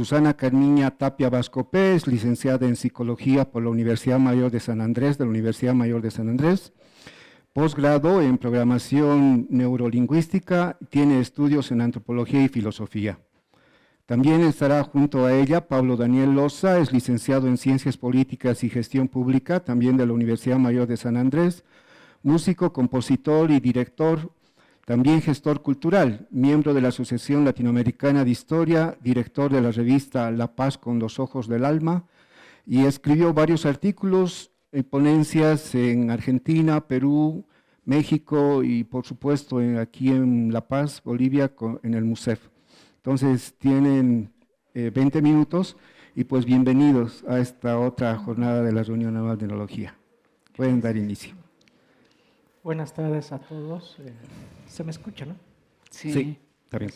Susana Carmiña Tapia Vascopé es licenciada en Psicología por la Universidad Mayor de San Andrés, posgrado en Programación Neurolingüística, tiene estudios en Antropología y Filosofía. También estará junto a ella Pablo Daniel Loza, es licenciado en Ciencias Políticas y Gestión Pública, también de la Universidad Mayor de San Andrés, músico, compositor y director, también gestor cultural, miembro de la Asociación Latinoamericana de Historia, director de la revista La Paz con los Ojos del Alma, y escribió varios artículos y ponencias en Argentina, Perú, México y por supuesto aquí en La Paz, Bolivia, en el MUSEF. Entonces tienen 20 minutos y pues bienvenidos a esta otra jornada de la Reunión Anual de Enología. Pueden dar inicio. Buenas tardes a todos. ¿Se me escucha, no? Sí, está bien.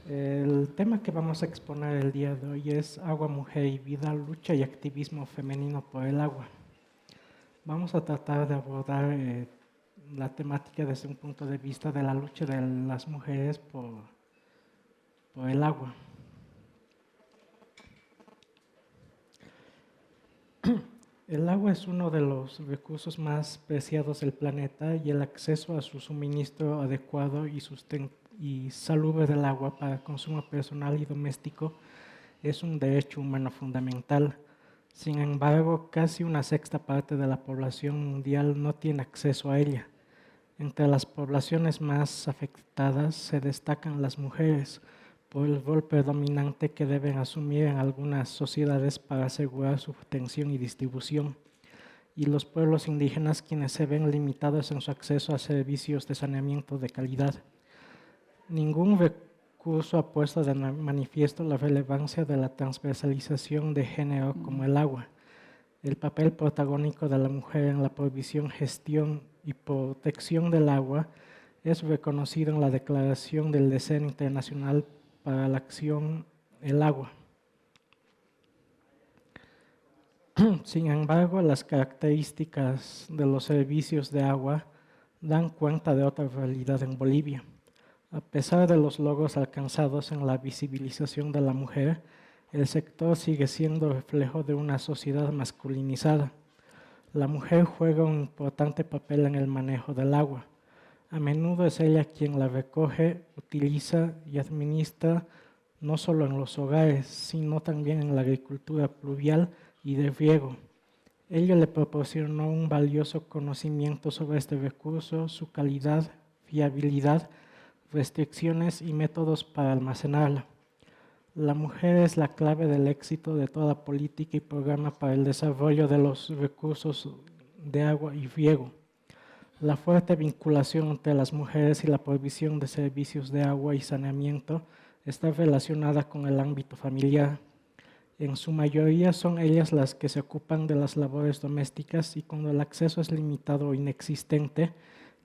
El tema que vamos a exponer el día de hoy es Agua, Mujer y Vida, lucha y activismo femenino por el agua. Vamos a tratar de abordar la temática desde un punto de vista de la lucha de las mujeres por el agua. El agua es uno de los recursos más preciados del planeta y el acceso a su suministro adecuado y salubre del agua para consumo personal y doméstico es un derecho humano fundamental. Sin embargo, casi una sexta parte de la población mundial no tiene acceso a ella. Entre las poblaciones más afectadas se destacan las mujeres, por el rol predominante que deben asumir en algunas sociedades para asegurar su obtención y distribución, y los pueblos indígenas quienes se ven limitados en su acceso a servicios de saneamiento de calidad. Ningún recurso ha puesto de manifiesto la relevancia de la transversalización de género como el agua. El papel protagónico de la mujer en la provisión, gestión y protección del agua es reconocido en la Declaración del Deseo Internacional para la Acción el Agua. Sin embargo, las características de los servicios de agua dan cuenta de otra realidad en Bolivia. A pesar de los logros alcanzados en la visibilización de la mujer, el sector sigue siendo reflejo de una sociedad masculinizada. La mujer juega un importante papel en el manejo del agua. A menudo es ella quien la recoge, utiliza y administra no solo en los hogares, sino también en la agricultura pluvial y de riego. Ello le proporcionó un valioso conocimiento sobre este recurso, su calidad, fiabilidad, restricciones y métodos para almacenarla. La mujer es la clave del éxito de toda política y programa para el desarrollo de los recursos de agua y riego. La fuerte vinculación entre las mujeres y la provisión de servicios de agua y saneamiento está relacionada con el ámbito familiar. En su mayoría son ellas las que se ocupan de las labores domésticas y cuando el acceso es limitado o inexistente,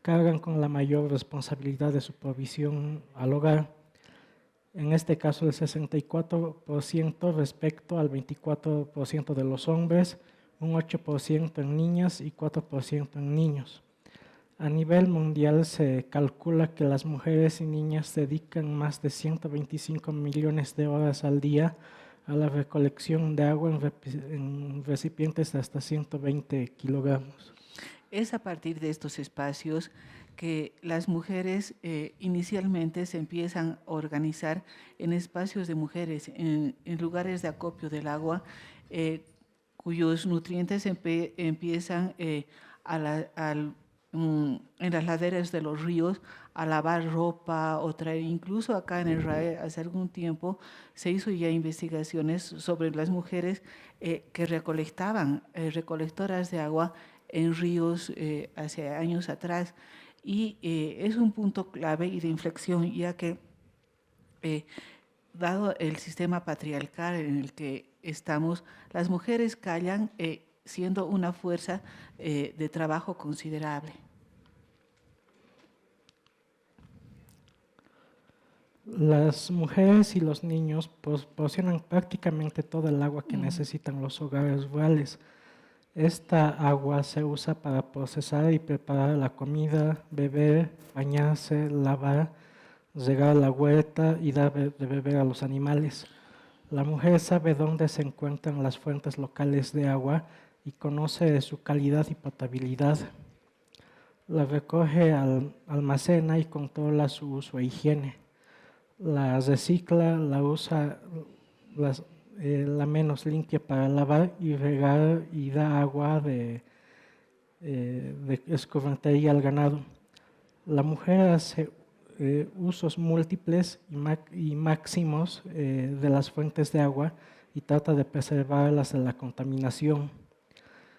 cargan con la mayor responsabilidad de su provisión al hogar. En este caso el 64% respecto al 24% de los hombres, un 8% en niñas y 4% en niños. A nivel mundial se calcula que las mujeres y niñas dedican más de 125 millones de horas al día a la recolección de agua en recipientes de hasta 120 kilogramos. Es a partir de estos espacios que las mujeres inicialmente se empiezan a organizar en espacios de mujeres, en lugares de acopio del agua, cuyos nutrientes empiezan en las laderas de los ríos a lavar ropa o traer, incluso acá en el RAE hace algún tiempo se hizo ya investigaciones sobre las mujeres que recolectaban, recolectoras de agua en ríos hace años atrás, y es un punto clave y de inflexión, ya que dado el sistema patriarcal en el que estamos, las mujeres callan siendo una fuerza de trabajo considerable. Las mujeres y los niños proporcionan prácticamente todo el agua que necesitan los hogares rurales. Esta agua se usa para procesar y preparar la comida, beber, bañarse, lavar, regar la huerta y dar de beber a los animales. La mujer sabe dónde se encuentran las fuentes locales de agua y conoce su calidad y potabilidad. La recoge, almacena y controla su uso e higiene. La recicla, la usa la menos limpia para lavar y regar y da agua de escorrentería al ganado. La mujer hace usos múltiples y máximos de las fuentes de agua y trata de preservarlas de la contaminación.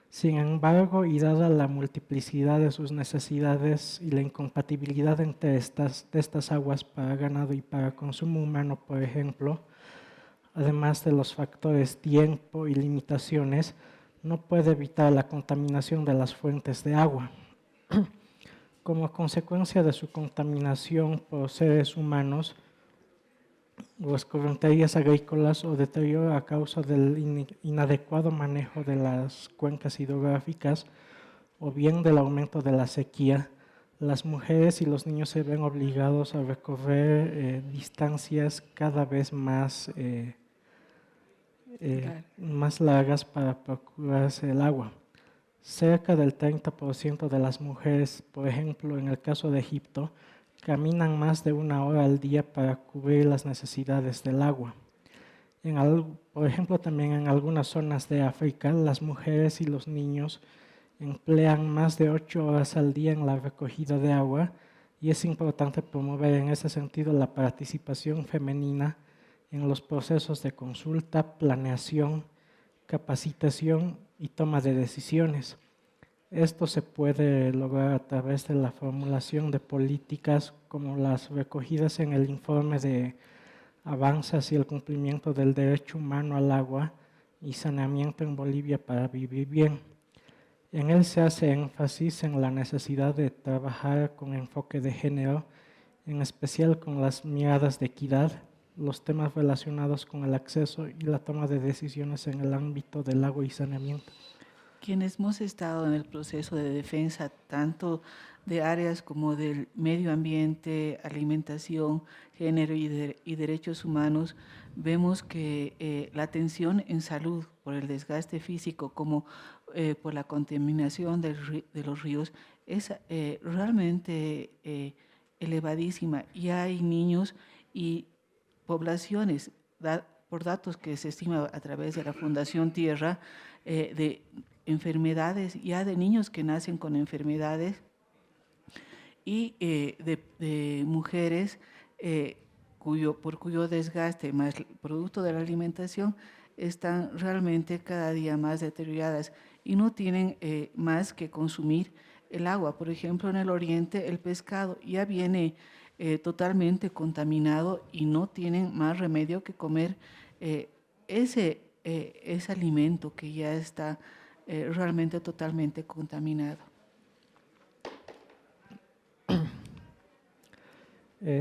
Sin embargo, y dada la multiplicidad de sus necesidades y la incompatibilidad entre estas aguas para ganado y para consumo humano, por ejemplo, además de los factores tiempo y limitaciones, no puede evitar la contaminación de las fuentes de agua. Como consecuencia de su contaminación por seres humanos, o escorrenterías agrícolas o deterioro a causa del inadecuado manejo de las cuencas hidrográficas o bien del aumento de la sequía, las mujeres y los niños se ven obligados a recorrer distancias cada vez más largas para procurarse el agua. Cerca del 30% de las mujeres, por ejemplo, en el caso de Egipto, caminan más de 1 hora al día para cubrir las necesidades del agua. Por ejemplo, también en algunas zonas de África, las mujeres y los niños emplean más de 8 horas al día en la recogida de agua y es importante promover en ese sentido la participación femenina en los procesos de consulta, planeación, capacitación y toma de decisiones. Esto se puede lograr a través de la formulación de políticas como las recogidas en el informe de avance hacia el cumplimiento del derecho humano al agua y saneamiento en Bolivia para vivir bien. En él se hace énfasis en la necesidad de trabajar con enfoque de género, en especial con las miradas de equidad, los temas relacionados con el acceso y la toma de decisiones en el ámbito del agua y saneamiento. Quienes hemos estado en el proceso de defensa tanto de áreas como del medio ambiente, alimentación, género y derechos humanos, vemos que la atención en salud por el desgaste físico como por la contaminación de los ríos es realmente elevadísima, y hay niños y poblaciones, por datos que se estima a través de la Fundación Tierra, de enfermedades, ya de niños que nacen con enfermedades y de mujeres por cuyo desgaste más producto de la alimentación están realmente cada día más deterioradas y no tienen más que consumir el agua. Por ejemplo, en el oriente el pescado ya viene totalmente contaminado y no tienen más remedio que comer ese alimento que ya está realmente totalmente contaminado.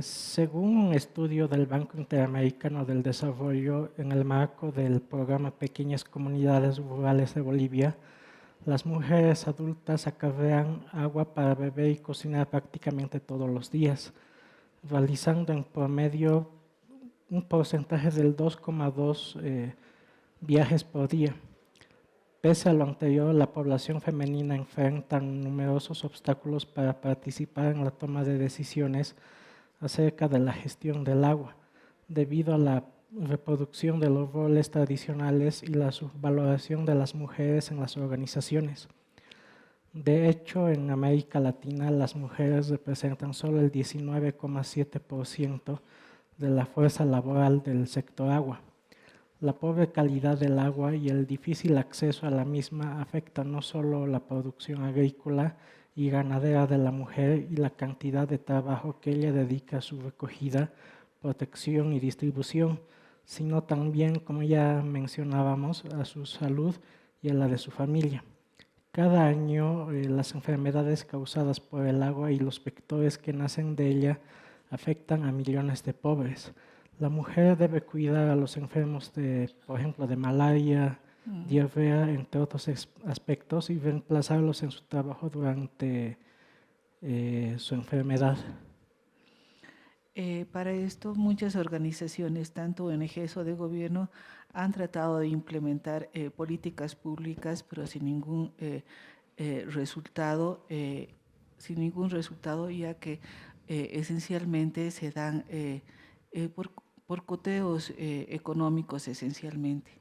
Según un estudio del Banco Interamericano del Desarrollo en el marco del programa Pequeñas Comunidades Rurales de Bolivia, las mujeres adultas acarrean agua para beber y cocinar prácticamente todos los días, realizando en promedio un porcentaje del 2,2 viajes por día. Pese a lo anterior, la población femenina enfrenta numerosos obstáculos para participar en la toma de decisiones acerca de la gestión del agua, debido a la reproducción de los roles tradicionales y la subvaloración de las mujeres en las organizaciones. De hecho, en América Latina, las mujeres representan solo el 19,7% de la fuerza laboral del sector agua. La pobre calidad del agua y el difícil acceso a la misma afectan no solo la producción agrícola y ganadera de la mujer y la cantidad de trabajo que ella dedica a su recogida, protección y distribución, sino también, como ya mencionábamos, a su salud y a la de su familia. Cada año las enfermedades causadas por el agua y los vectores que nacen de ella afectan a millones de pobres. La mujer debe cuidar a los enfermos por ejemplo, de malaria, diarrea, entre otros aspectos, y reemplazarlos en su trabajo durante su enfermedad. Para esto, muchas organizaciones, tanto ONGs o de gobierno, han tratado de implementar políticas públicas, pero sin ningún resultado, ya que esencialmente se dan por coteos económicos esencialmente.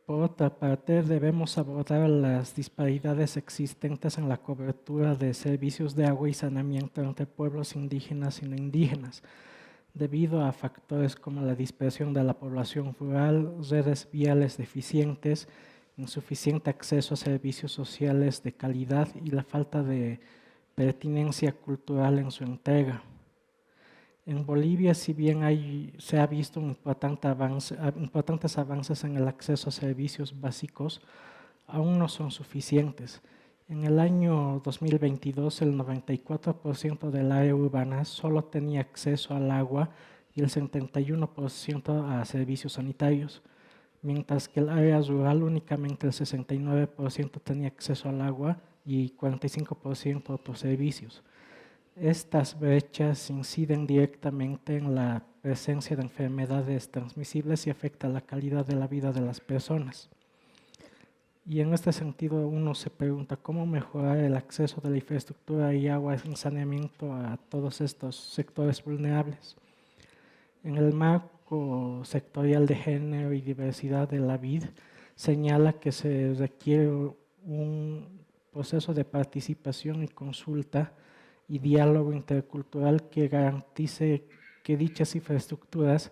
Por otra parte, debemos abordar las disparidades existentes en la cobertura de servicios de agua y saneamiento entre pueblos indígenas y no indígenas, debido a factores como la dispersión de la población rural, redes viales deficientes, insuficiente acceso a servicios sociales de calidad y la falta de pertinencia cultural en su entrega. En Bolivia, si bien se ha visto importantes avances en el acceso a servicios básicos, aún no son suficientes. En el año 2022, el 94% del área urbana solo tenía acceso al agua y el 71% a servicios sanitarios, mientras que el área rural únicamente el 69% tenía acceso al agua y 45% a otros servicios. Estas brechas inciden directamente en la presencia de enfermedades transmisibles y afectan la calidad de la vida de las personas. Y en este sentido uno se pregunta cómo mejorar el acceso de la infraestructura y agua en saneamiento a todos estos sectores vulnerables. En el marco sectorial de género y diversidad de la BID señala que se requiere un proceso de participación y consulta y diálogo intercultural que garantice que dichas infraestructuras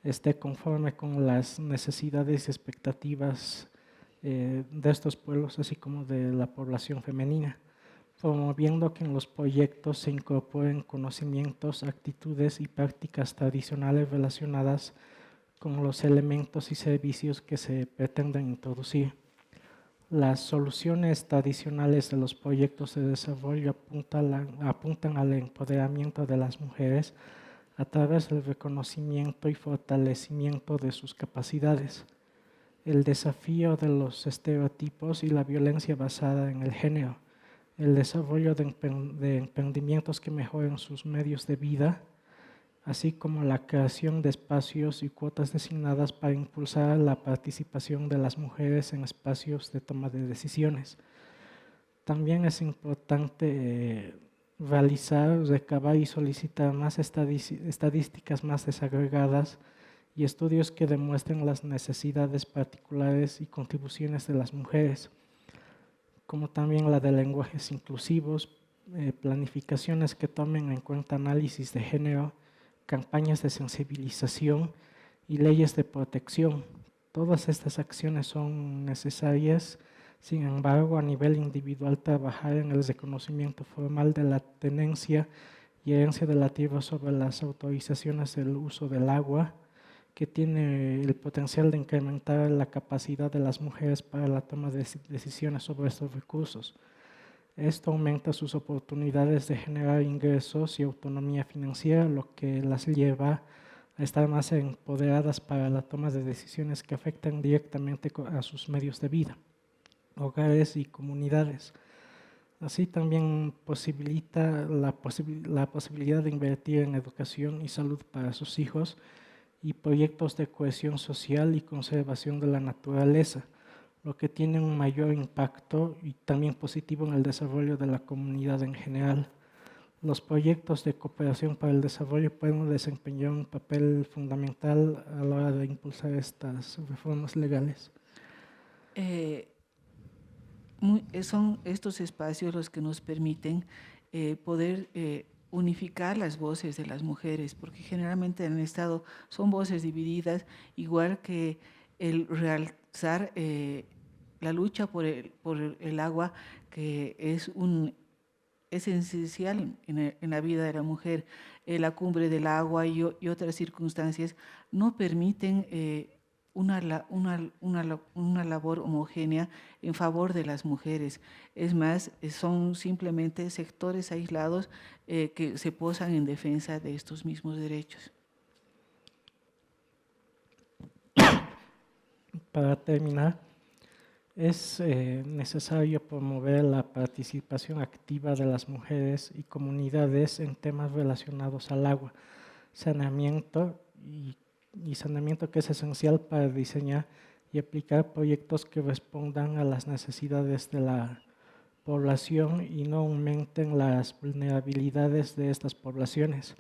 esté conforme con las necesidades y expectativas de estos pueblos, así como de la población femenina, promoviendo que en los proyectos se incorporen conocimientos, actitudes y prácticas tradicionales relacionadas con los elementos y servicios que se pretenden introducir. Las soluciones tradicionales de los proyectos de desarrollo apuntan al empoderamiento de las mujeres a través del reconocimiento y fortalecimiento de sus capacidades, el desafío de los estereotipos y la violencia basada en el género, el desarrollo de emprendimientos que mejoren sus medios de vida, así como la creación de espacios y cuotas designadas para impulsar la participación de las mujeres en espacios de toma de decisiones. También es importante realizar, recabar y solicitar más estadísticas más desagregadas y estudios que demuestren las necesidades particulares y contribuciones de las mujeres, como también la de lenguajes inclusivos, planificaciones que tomen en cuenta análisis de género, campañas de sensibilización y leyes de protección. Todas estas acciones son necesarias, sin embargo, a nivel individual trabajar en el reconocimiento formal de la tenencia y herencia de la tierra sobre las autorizaciones del uso del agua, que tiene el potencial de incrementar la capacidad de las mujeres para la toma de decisiones sobre estos recursos. Esto aumenta sus oportunidades de generar ingresos y autonomía financiera, lo que las lleva a estar más empoderadas para la toma de decisiones que afectan directamente a sus medios de vida, hogares y comunidades. Así también posibilita la posibilidad de invertir en educación y salud para sus hijos y proyectos de cohesión social y conservación de la naturaleza, lo que tiene un mayor impacto y también positivo en el desarrollo de la comunidad en general. Los proyectos de cooperación para el desarrollo pueden desempeñar un papel fundamental a la hora de impulsar estas reformas legales. Son estos espacios los que nos permiten poder unificar las voces de las mujeres, porque generalmente en el Estado son voces divididas, igual que el realzar la lucha por el agua, que es esencial en la vida de la mujer. La cumbre del agua y otras circunstancias no permiten una labor homogénea en favor de las mujeres. Es más, son simplemente sectores aislados que se posan en defensa de estos mismos derechos. Para terminar, Es necesario promover la participación activa de las mujeres y comunidades en temas relacionados al agua, saneamiento y saneamiento, que es esencial para diseñar y aplicar proyectos que respondan a las necesidades de la población y no aumenten las vulnerabilidades de estas poblaciones.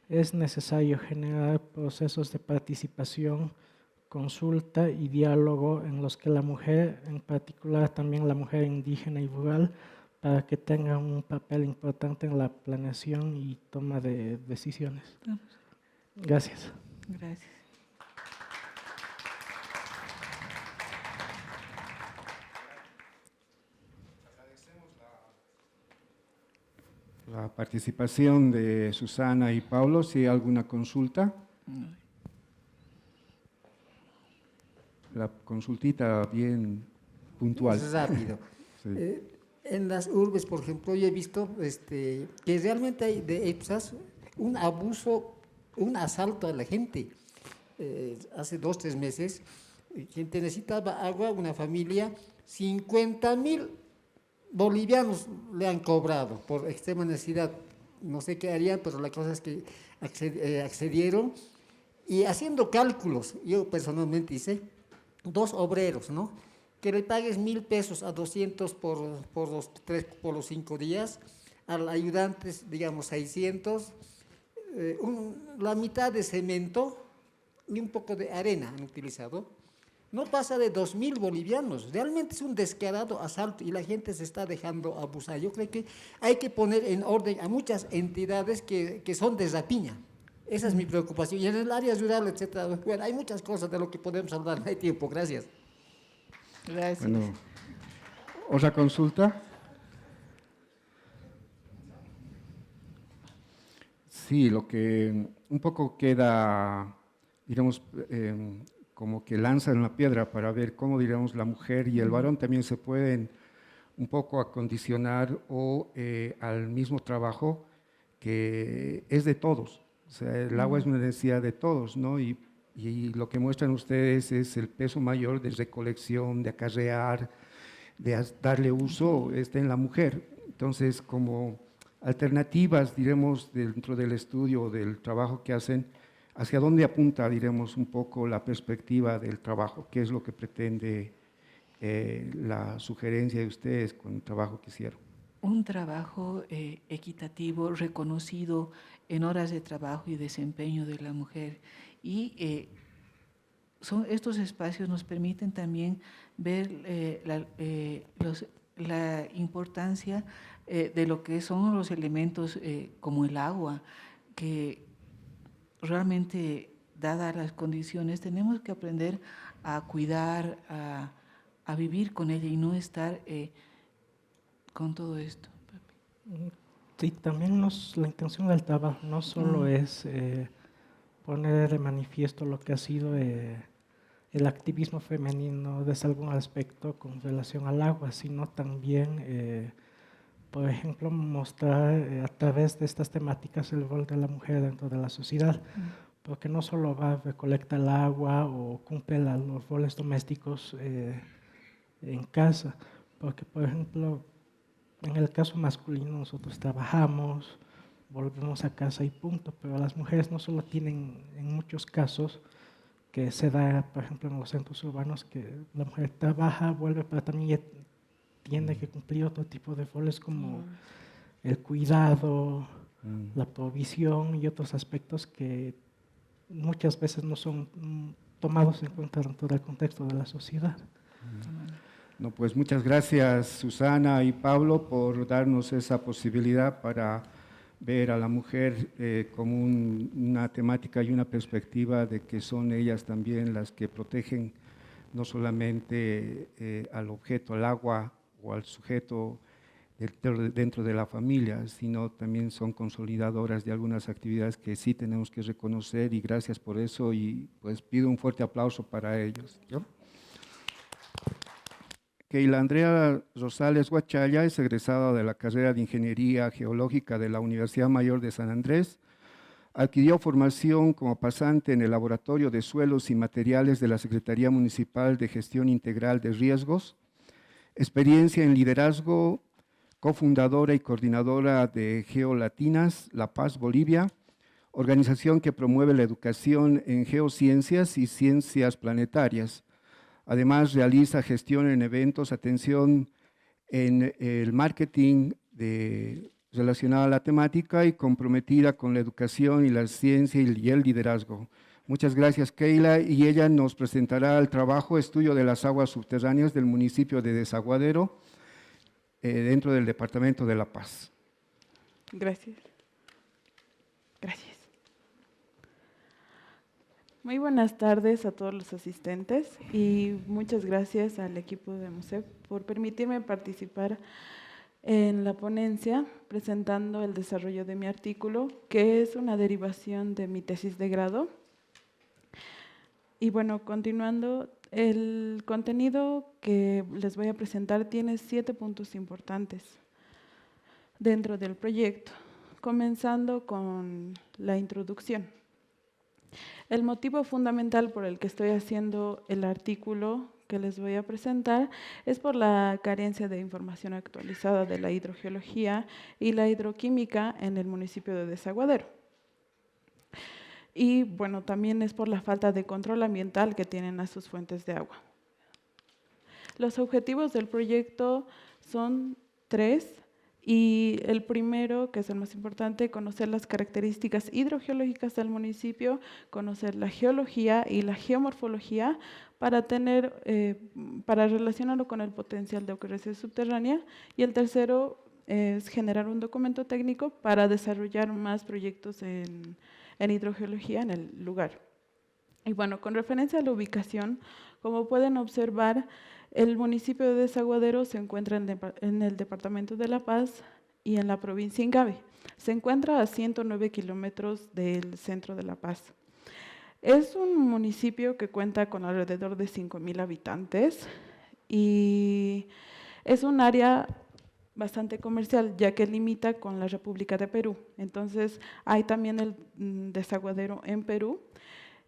Es necesario generar procesos de participación, consulta y diálogo en los que la mujer, en particular también la mujer indígena y rural, para que tengan un papel importante en la planeación y toma de decisiones. Gracias. Gracias. La participación de Susana y Pablo. Si hay alguna consulta. La consultita bien puntual. Es rápido. Sí. En las urbes, por ejemplo, yo he visto que realmente hay de EPSAS un abuso, un asalto a la gente. Hace 2 o 3 meses, gente necesitaba agua, una familia, 50.000 bolivianos le han cobrado por extrema necesidad. No sé qué harían, pero la cosa es que accedieron y haciendo cálculos, yo personalmente hice 2 obreros, ¿no? Que le pagues 1.000 pesos a 200 por los 5 días, al ayudante, digamos, 600, la mitad de cemento y un poco de arena han utilizado. No pasa de 2.000 bolivianos. Realmente es un descarado asalto y la gente se está dejando abusar. Yo creo que hay que poner en orden a muchas entidades que son de rapiña. Esa es mi preocupación. Y en el área rural, etcétera. Bueno, hay muchas cosas de lo que podemos hablar. No hay tiempo. Gracias. Gracias. Bueno, ¿otra consulta? Sí, lo que un poco queda, digamos, como que lanzan la piedra para ver cómo, digamos, la mujer y el varón también se pueden un poco acondicionar o al mismo trabajo que es de todos. O sea, el agua es una necesidad de todos, ¿no? Y lo que muestran ustedes es el peso mayor de recolección, de acarrear, de darle uso, está en la mujer. Entonces, como alternativas, diremos, dentro del estudio, del trabajo que hacen, ¿hacia dónde apunta, diremos, un poco la perspectiva del trabajo? ¿Qué es lo que pretende la sugerencia de ustedes con el trabajo que hicieron? Un trabajo equitativo, reconocido en horas de trabajo y desempeño de la mujer. Y estos espacios nos permiten también ver la importancia de lo que son los elementos como el agua, que realmente, dadas las condiciones, tenemos que aprender a cuidar, a vivir con ella y no estar con todo esto. Sí, también la intención del trabajo no solo es poner de manifiesto lo que ha sido el activismo femenino desde algún aspecto con relación al agua, sino también, por ejemplo, mostrar a través de estas temáticas el rol de la mujer dentro de la sociedad, porque no solo recolecta el agua o cumple los roles domésticos en casa, porque, por ejemplo, en el caso masculino nosotros trabajamos, volvemos a casa y punto, pero las mujeres no solo tienen, en muchos casos, que se da, por ejemplo, en los centros urbanos, que la mujer trabaja, vuelve, pero también tiene que cumplir otro tipo de roles como el cuidado, la provisión y otros aspectos que muchas veces no son tomados en cuenta dentro del contexto de la sociedad. No, pues muchas gracias, Susana y Pablo, por darnos esa posibilidad para ver a la mujer como una temática y una perspectiva de que son ellas también las que protegen no solamente al objeto, al agua o al sujeto dentro de la familia, sino también son consolidadoras de algunas actividades que sí tenemos que reconocer, y gracias por eso, y pues pido un fuerte aplauso para ellos. ¿Yo? Keila Andrea Rosales Huachaya es egresada de la carrera de Ingeniería Geológica de la Universidad Mayor de San Andrés. Adquirió formación como pasante en el Laboratorio de Suelos y Materiales de la Secretaría Municipal de Gestión Integral de Riesgos. experiencia en liderazgo, cofundadora y coordinadora de Geolatinas, La Paz, Bolivia, organización que promueve la educación en geociencias y ciencias planetarias. Además, realiza gestión en eventos, atención en el marketing relacionado a la temática y comprometida con la educación y la ciencia y el liderazgo. Muchas gracias, Keila, y ella nos presentará el trabajo Estudio de las aguas subterráneas del municipio de Desaguadero, dentro del departamento de La Paz. Gracias. Gracias. Muy buenas tardes a todos los asistentes y muchas gracias al equipo de MUSEP por permitirme participar en la ponencia presentando el desarrollo de mi artículo, que es una derivación de mi tesis de grado. Y bueno, continuando, el contenido que les voy a presentar tiene 7 puntos importantes dentro del proyecto, comenzando con la introducción. El motivo fundamental por el que estoy haciendo el artículo que les voy a presentar es por la carencia de información actualizada de la hidrogeología y la hidroquímica en el municipio de Desaguadero. Y bueno, también es por la falta de control ambiental que tienen a sus fuentes de agua. Los objetivos del proyecto son 3. Y el primero, que es el más importante, conocer las características hidrogeológicas del municipio, conocer la geología y la geomorfología para relacionarlo con el potencial de ocurrencia subterránea. Y el tercero es generar un documento técnico para desarrollar más proyectos en hidrogeología en el lugar. Y bueno, con referencia a la ubicación, como pueden observar, el municipio de Desaguadero se encuentra en el departamento de La Paz y en la provincia de Ingabe. Se encuentra a 109 kilómetros del centro de La Paz. Es un municipio que cuenta con alrededor de 5,000 habitantes y es un área bastante comercial, ya que limita con la República de Perú. Entonces, hay también el desaguadero en Perú.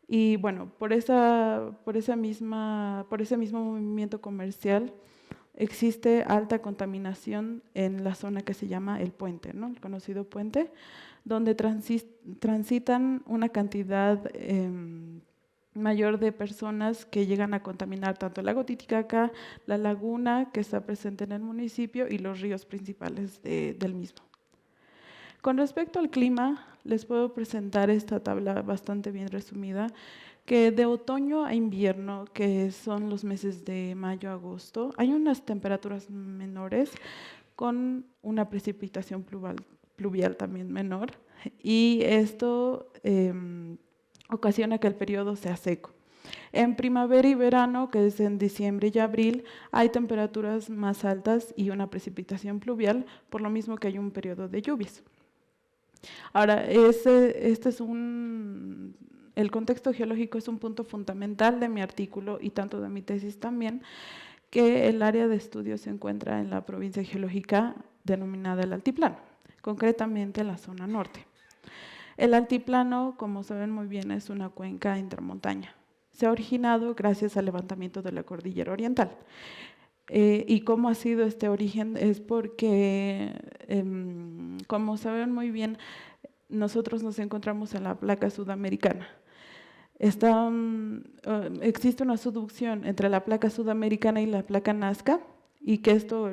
Y bueno, por ese mismo movimiento comercial existe alta contaminación en la zona que se llama el puente, ¿no? El conocido puente, donde transitan una cantidad mayor de personas que llegan a contaminar tanto el lago Titicaca, la laguna que está presente en el municipio y los ríos principales del mismo. Con respecto al clima, les puedo presentar esta tabla bastante bien resumida, que de otoño a invierno, que son los meses de mayo a agosto, hay unas temperaturas menores con una precipitación pluvial también menor, y esto ocasiona que el periodo sea seco. En primavera y verano, que es en diciembre y abril, hay temperaturas más altas y una precipitación pluvial, por lo mismo que hay un periodo de lluvias. Ahora, el contexto geológico es un punto fundamental de mi artículo y tanto de mi tesis también, que el área de estudio se encuentra en la provincia geológica denominada el Altiplano, concretamente en la zona norte. El altiplano, como saben muy bien, es una cuenca intramontaña. Se ha originado gracias al levantamiento de la cordillera oriental. ¿Y cómo ha sido este origen? Es porque, como saben muy bien, nosotros nos encontramos en la placa sudamericana. Existe una subducción entre la placa sudamericana y la placa Nazca, y que esto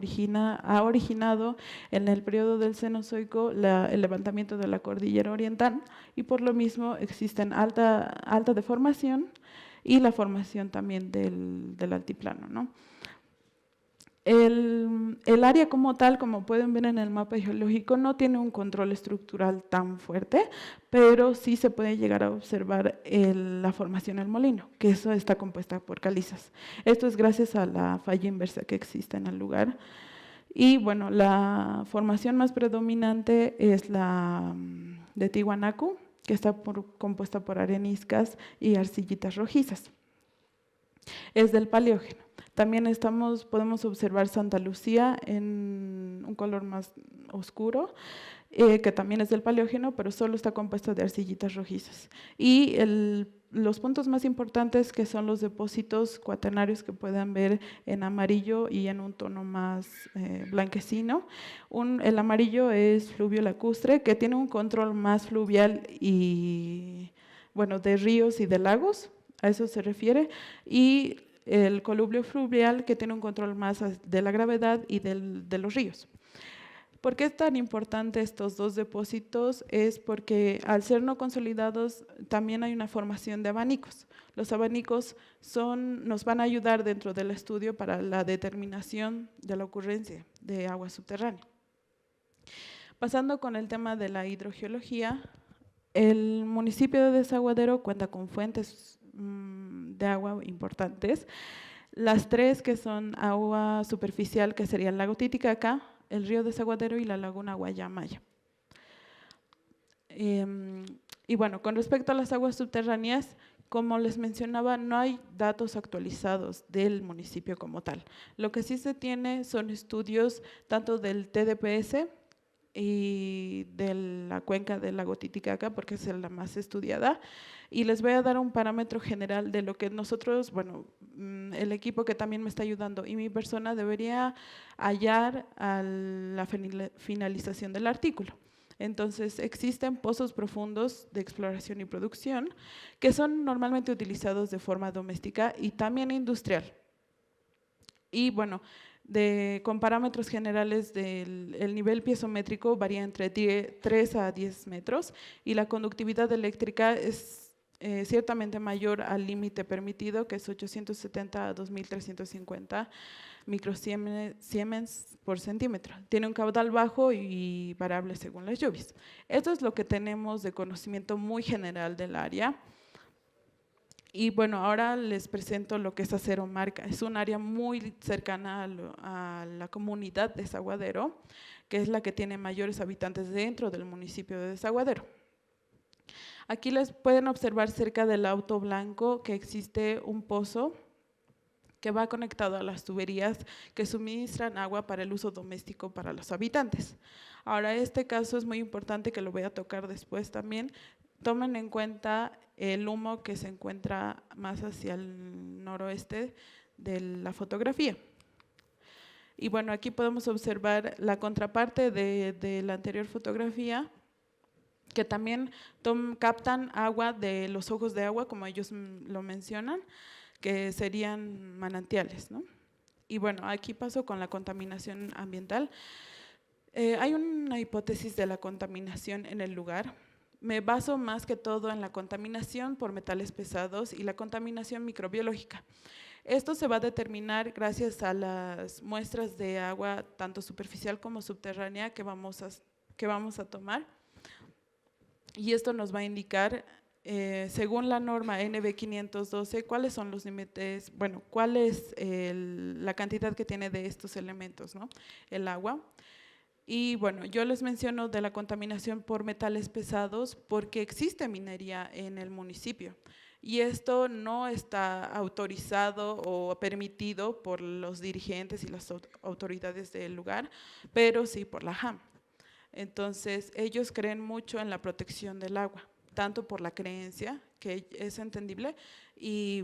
ha originado en el periodo del Cenozoico el levantamiento de la cordillera oriental, y por lo mismo existen alta deformación y la formación también del altiplano, ¿no? El área como tal, como pueden ver en el mapa geológico, no tiene un control estructural tan fuerte, pero sí se puede llegar a observar la formación del molino, que eso está compuesta por calizas. Esto es gracias a la falla inversa que existe en el lugar. Y bueno, la formación más predominante es la de Tiwanaku, que está compuesta por areniscas y arcillitas rojizas. Es del Paleógeno. También podemos observar Santa Lucía en un color más oscuro que también es del Paleógeno, pero solo está compuesto de arcillitas rojizas. Y los puntos más importantes, que son los depósitos cuaternarios que puedan ver en amarillo y en un tono más blanquecino. El amarillo es fluvio lacustre, que tiene un control más fluvial y, bueno, de ríos y de lagos, a eso se refiere, y el colubrio fluvial, que tiene un control más de la gravedad y de los ríos. ¿Por qué es tan importante estos dos depósitos? Es porque al ser no consolidados también hay una formación de abanicos. Los abanicos nos van a ayudar dentro del estudio para la determinación de la ocurrencia de agua subterránea. Pasando con el tema de la hidrogeología, el municipio de Desaguadero cuenta con fuentes de agua importantes. Las tres que son agua superficial, que sería el lago Titicaca, el río Desaguadero y la laguna Guayamaya. Y bueno, con respecto a las aguas subterráneas, como les mencionaba, no hay datos actualizados del municipio como tal. Lo que sí se tiene son estudios tanto del TDPS y de la cuenca del lago Titicaca, porque es la más estudiada. Y les voy a dar un parámetro general de lo que nosotros, bueno, el equipo que también me está ayudando y mi persona debería hallar a la finalización del artículo. Entonces, existen pozos profundos de exploración y producción que son normalmente utilizados de forma doméstica y también industrial. Y bueno, con parámetros generales el nivel piezométrico varía entre 3 a 10 metros y la conductividad eléctrica es ciertamente mayor al límite permitido, que es 870 a 2350 microsiemens por centímetro. Tiene un caudal bajo y variable según las lluvias. Esto es lo que tenemos de conocimiento muy general del área. Y bueno, ahora les presento lo que es Acero Marca. Es un área muy cercana a la comunidad de Desaguadero, que es la que tiene mayores habitantes dentro del municipio de Desaguadero. Aquí les pueden observar cerca del auto blanco que existe un pozo que va conectado a las tuberías que suministran agua para el uso doméstico para los habitantes. Ahora, este caso es muy importante, que lo voy a tocar después también. Tomen en cuenta el humo que se encuentra más hacia el noroeste de la fotografía. Y bueno, aquí podemos observar la contraparte de la anterior fotografía, que también captan agua de los ojos de agua, como ellos lo mencionan, que serían manantiales, ¿no? Y bueno, aquí paso con la contaminación ambiental. Hay una hipótesis de la contaminación en el lugar. Me baso más que todo en la contaminación por metales pesados y la contaminación microbiológica. Esto se va a determinar gracias a las muestras de agua, tanto superficial como subterránea, que vamos a tomar. Y esto nos va a indicar, según la norma NB 512, cuáles son los límites, bueno, cuál es la cantidad que tiene de estos elementos, ¿no? El agua. Y bueno, yo les menciono de la contaminación por metales pesados porque existe minería en el municipio y esto no está autorizado o permitido por los dirigentes y las autoridades del lugar, pero sí por la JAM. Entonces, ellos creen mucho en la protección del agua, tanto por la creencia, que es entendible, y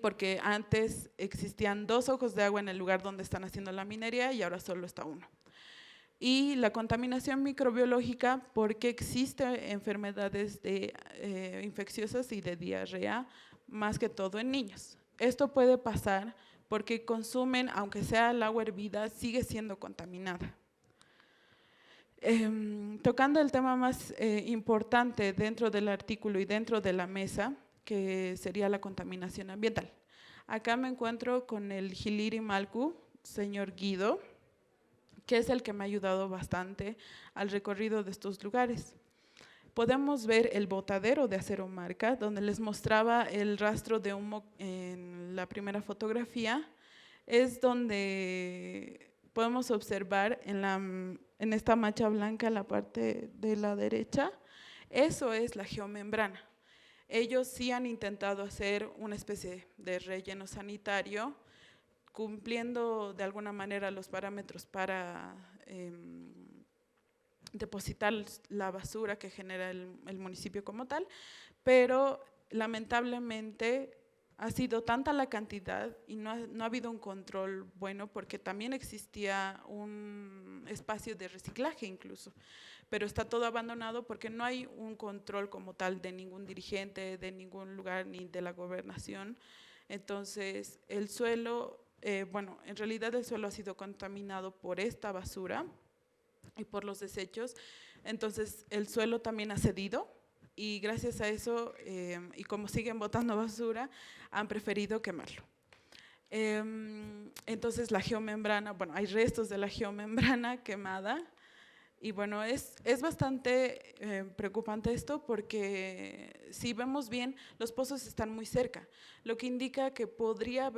porque antes existían 2 ojos de agua en el lugar donde están haciendo la minería y ahora solo está uno. Y la contaminación microbiológica, porque existen enfermedades infecciosas y de diarrea, más que todo en niños. Esto puede pasar porque consumen, aunque sea el agua hervida, sigue siendo contaminada. Tocando el tema más importante dentro del artículo y dentro de la mesa, que sería la contaminación ambiental. Acá me encuentro con el Hiliri Malku, señor Guido, que es el que me ha ayudado bastante al recorrido de estos lugares. Podemos ver el botadero de Acero Marca, donde les mostraba el rastro de humo en la primera fotografía. Es donde podemos observar en esta mancha blanca, en la parte de la derecha, eso es la geomembrana. Ellos sí han intentado hacer una especie de relleno sanitario, cumpliendo de alguna manera los parámetros para depositar la basura que genera el municipio como tal, pero lamentablemente ha sido tanta la cantidad y no ha habido un control bueno, porque también existía un espacio de reciclaje incluso, pero está todo abandonado porque no hay un control como tal de ningún dirigente, de ningún lugar, ni de la gobernación. Entonces, el suelo, bueno, en realidad el suelo ha sido contaminado por esta basura y por los desechos, entonces el suelo también ha cedido. Y gracias a eso, y como siguen botando basura, han preferido quemarlo. Entonces la geomembrana, bueno, hay restos de la geomembrana quemada. Y bueno, es bastante preocupante esto porque si vemos bien, los pozos están muy cerca, lo que indica que podría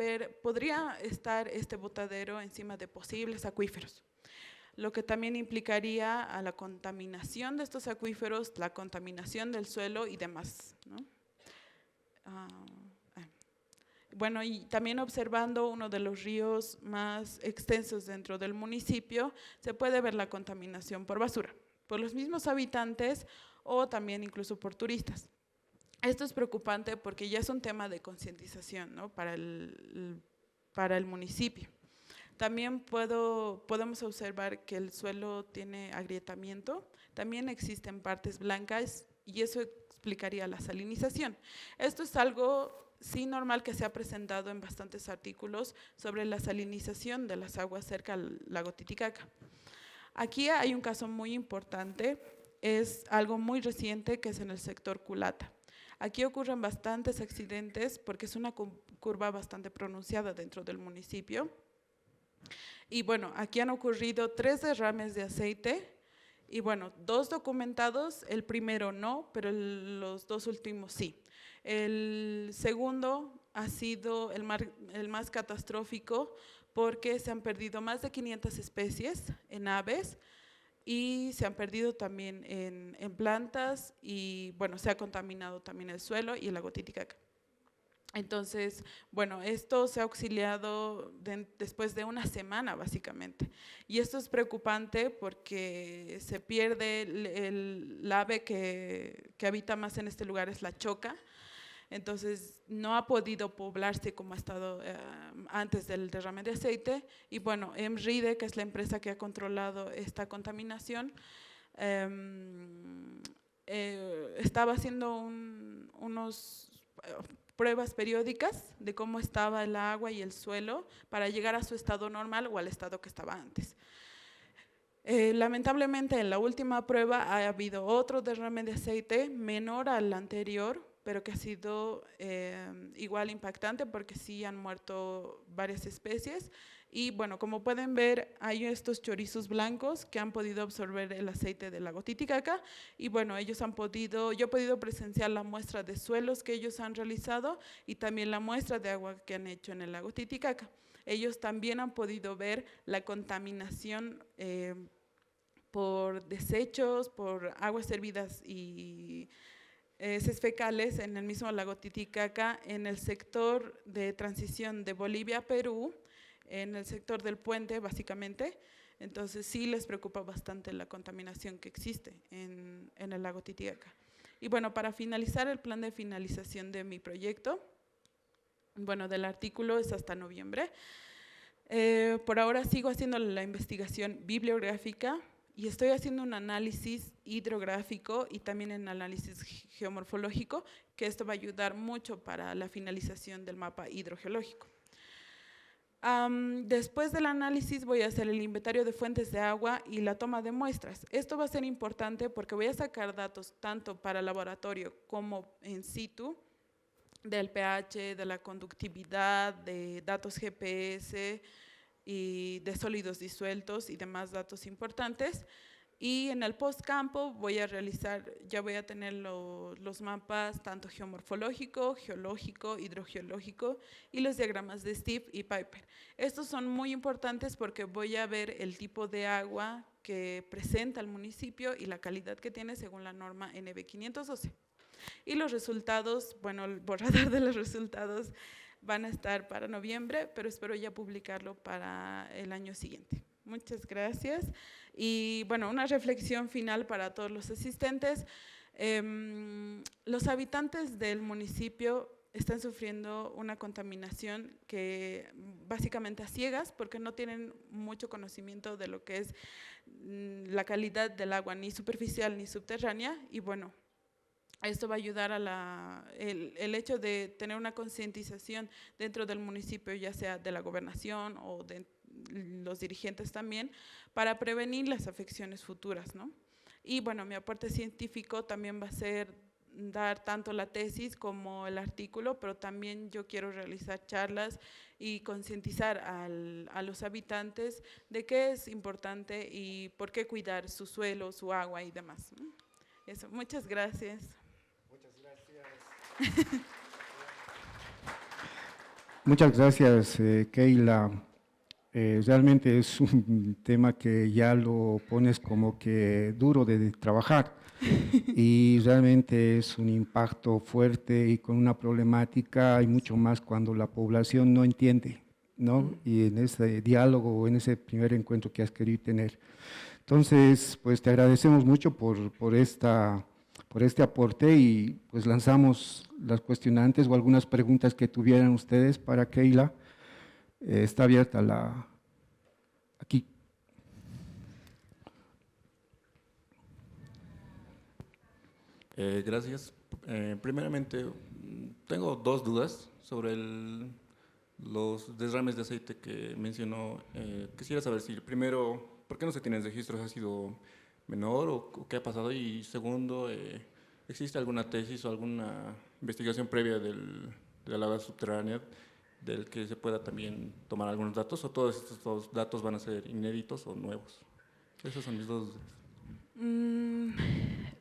estar este botadero encima de posibles acuíferos, lo que también implicaría a la contaminación de estos acuíferos, la contaminación del suelo y demás, ¿no? Bueno, y también observando uno de los ríos más extensos dentro del municipio, se puede ver la contaminación por basura, por los mismos habitantes o también incluso por turistas. Esto es preocupante porque ya es un tema de concientización, ¿no? para el municipio. También podemos observar que el suelo tiene agrietamiento, también existen partes blancas y eso explicaría la salinización. Esto es algo sí normal que se ha presentado en bastantes artículos sobre la salinización de las aguas cerca al lago Titicaca. Aquí hay un caso muy importante, es algo muy reciente que es en el sector Culata. Aquí ocurren bastantes accidentes porque es una curva bastante pronunciada dentro del municipio. Y bueno, aquí han ocurrido 3 derrames de aceite y bueno, 2 documentados, el primero no, pero los 2 últimos sí. El segundo ha sido el más catastrófico porque se han perdido más de 500 especies en aves y se han perdido también en plantas y bueno, se ha contaminado también el suelo y el lago Titicaca. Entonces, bueno, esto se ha auxiliado después de una semana básicamente y esto es preocupante porque se pierde el ave que habita más en este lugar, es la choca. Entonces no ha podido poblarse como ha estado antes del derrame de aceite y bueno, Emride, que es la empresa que ha controlado esta contaminación, estaba haciendo unos pruebas periódicas de cómo estaba el agua y el suelo para llegar a su estado normal o al estado que estaba antes. Lamentablemente en la última prueba ha habido otro derrame de aceite menor al anterior, pero que ha sido igual impactante porque sí han muerto varias especies. Y bueno, como pueden ver, hay estos chorizos blancos que han podido absorber el aceite del lago Titicaca y bueno, yo he podido presenciar la muestra de suelos que ellos han realizado y también la muestra de agua que han hecho en el lago Titicaca. Ellos también han podido ver la contaminación por desechos, por aguas hervidas y heces fecales en el mismo lago Titicaca, en el sector de transición de Bolivia a Perú, en el sector del puente básicamente. Entonces sí les preocupa bastante la contaminación que existe en el lago Titicaca. Y bueno, para finalizar el plan de finalización de mi proyecto, bueno, del artículo es hasta noviembre. Por ahora sigo haciendo la investigación bibliográfica y estoy haciendo un análisis hidrográfico y también un análisis geomorfológico, que esto va a ayudar mucho para la finalización del mapa hidrogeológico. Después del análisis voy a hacer el inventario de fuentes de agua y la toma de muestras. Esto va a ser importante porque voy a sacar datos tanto para el laboratorio como in situ, del pH, de la conductividad, de datos GPS y de sólidos disueltos y demás datos importantes. Y en el postcampo ya voy a tener los mapas tanto geomorfológico, geológico, hidrogeológico y los diagramas de Steve y Piper. Estos son muy importantes porque voy a ver el tipo de agua que presenta el municipio y la calidad que tiene según la norma NB 512. Y los resultados, bueno, el borrador de los resultados van a estar para noviembre, pero espero ya publicarlo para el año siguiente. Muchas gracias Y bueno, una reflexión final para todos los asistentes. Los habitantes del municipio están sufriendo una contaminación que básicamente a ciegas, porque no tienen mucho conocimiento de lo que es la calidad del agua, ni superficial ni subterránea, y bueno, esto va a ayudar a el hecho de tener una concientización dentro del municipio, ya sea de la gobernación o de los dirigentes también, para prevenir las afecciones futuras, ¿no? Y bueno, mi aporte científico también va a ser dar tanto la tesis como el artículo, pero también yo quiero realizar charlas y concientizar a los habitantes de qué es importante y por qué cuidar su suelo, su agua y demás. Eso, muchas gracias. Muchas gracias. Muchas gracias, Keila. Realmente es un tema que ya lo pones como que duro de trabajar y realmente es un impacto fuerte y con una problemática y mucho más cuando la población no entiende, ¿no? Y en ese diálogo, en ese primer encuentro que has querido tener. Entonces, pues te agradecemos mucho por este aporte y pues lanzamos las cuestionantes o algunas preguntas que tuvieran ustedes para Keila. Está abierta aquí. Gracias. Primeramente, tengo dos dudas sobre los derrames de aceite que mencionó. Quisiera saber si, primero, ¿por qué no se tienen registros? ¿Ha sido menor o qué ha pasado? Y segundo, ¿existe alguna tesis o alguna investigación previa de la lava subterránea del que se pueda también tomar algunos datos, o todos estos datos van a ser inéditos o nuevos? Esas son mis dos dudas.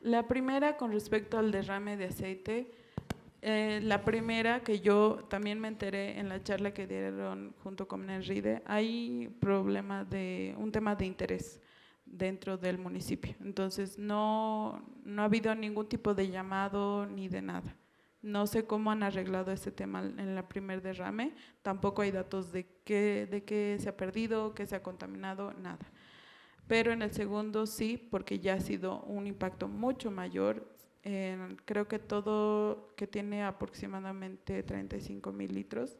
La primera, con respecto al derrame de aceite, la primera que yo también me enteré en la charla que dieron junto con Enride, hay un tema de interés dentro del municipio. Entonces no ha habido ningún tipo de llamado ni de nada. No sé cómo han arreglado ese tema en el primer derrame, tampoco hay datos de qué se ha perdido, qué se ha contaminado, nada. Pero en el segundo sí, porque ya ha sido un impacto mucho mayor. Creo que todo, que tiene aproximadamente 35,000 litros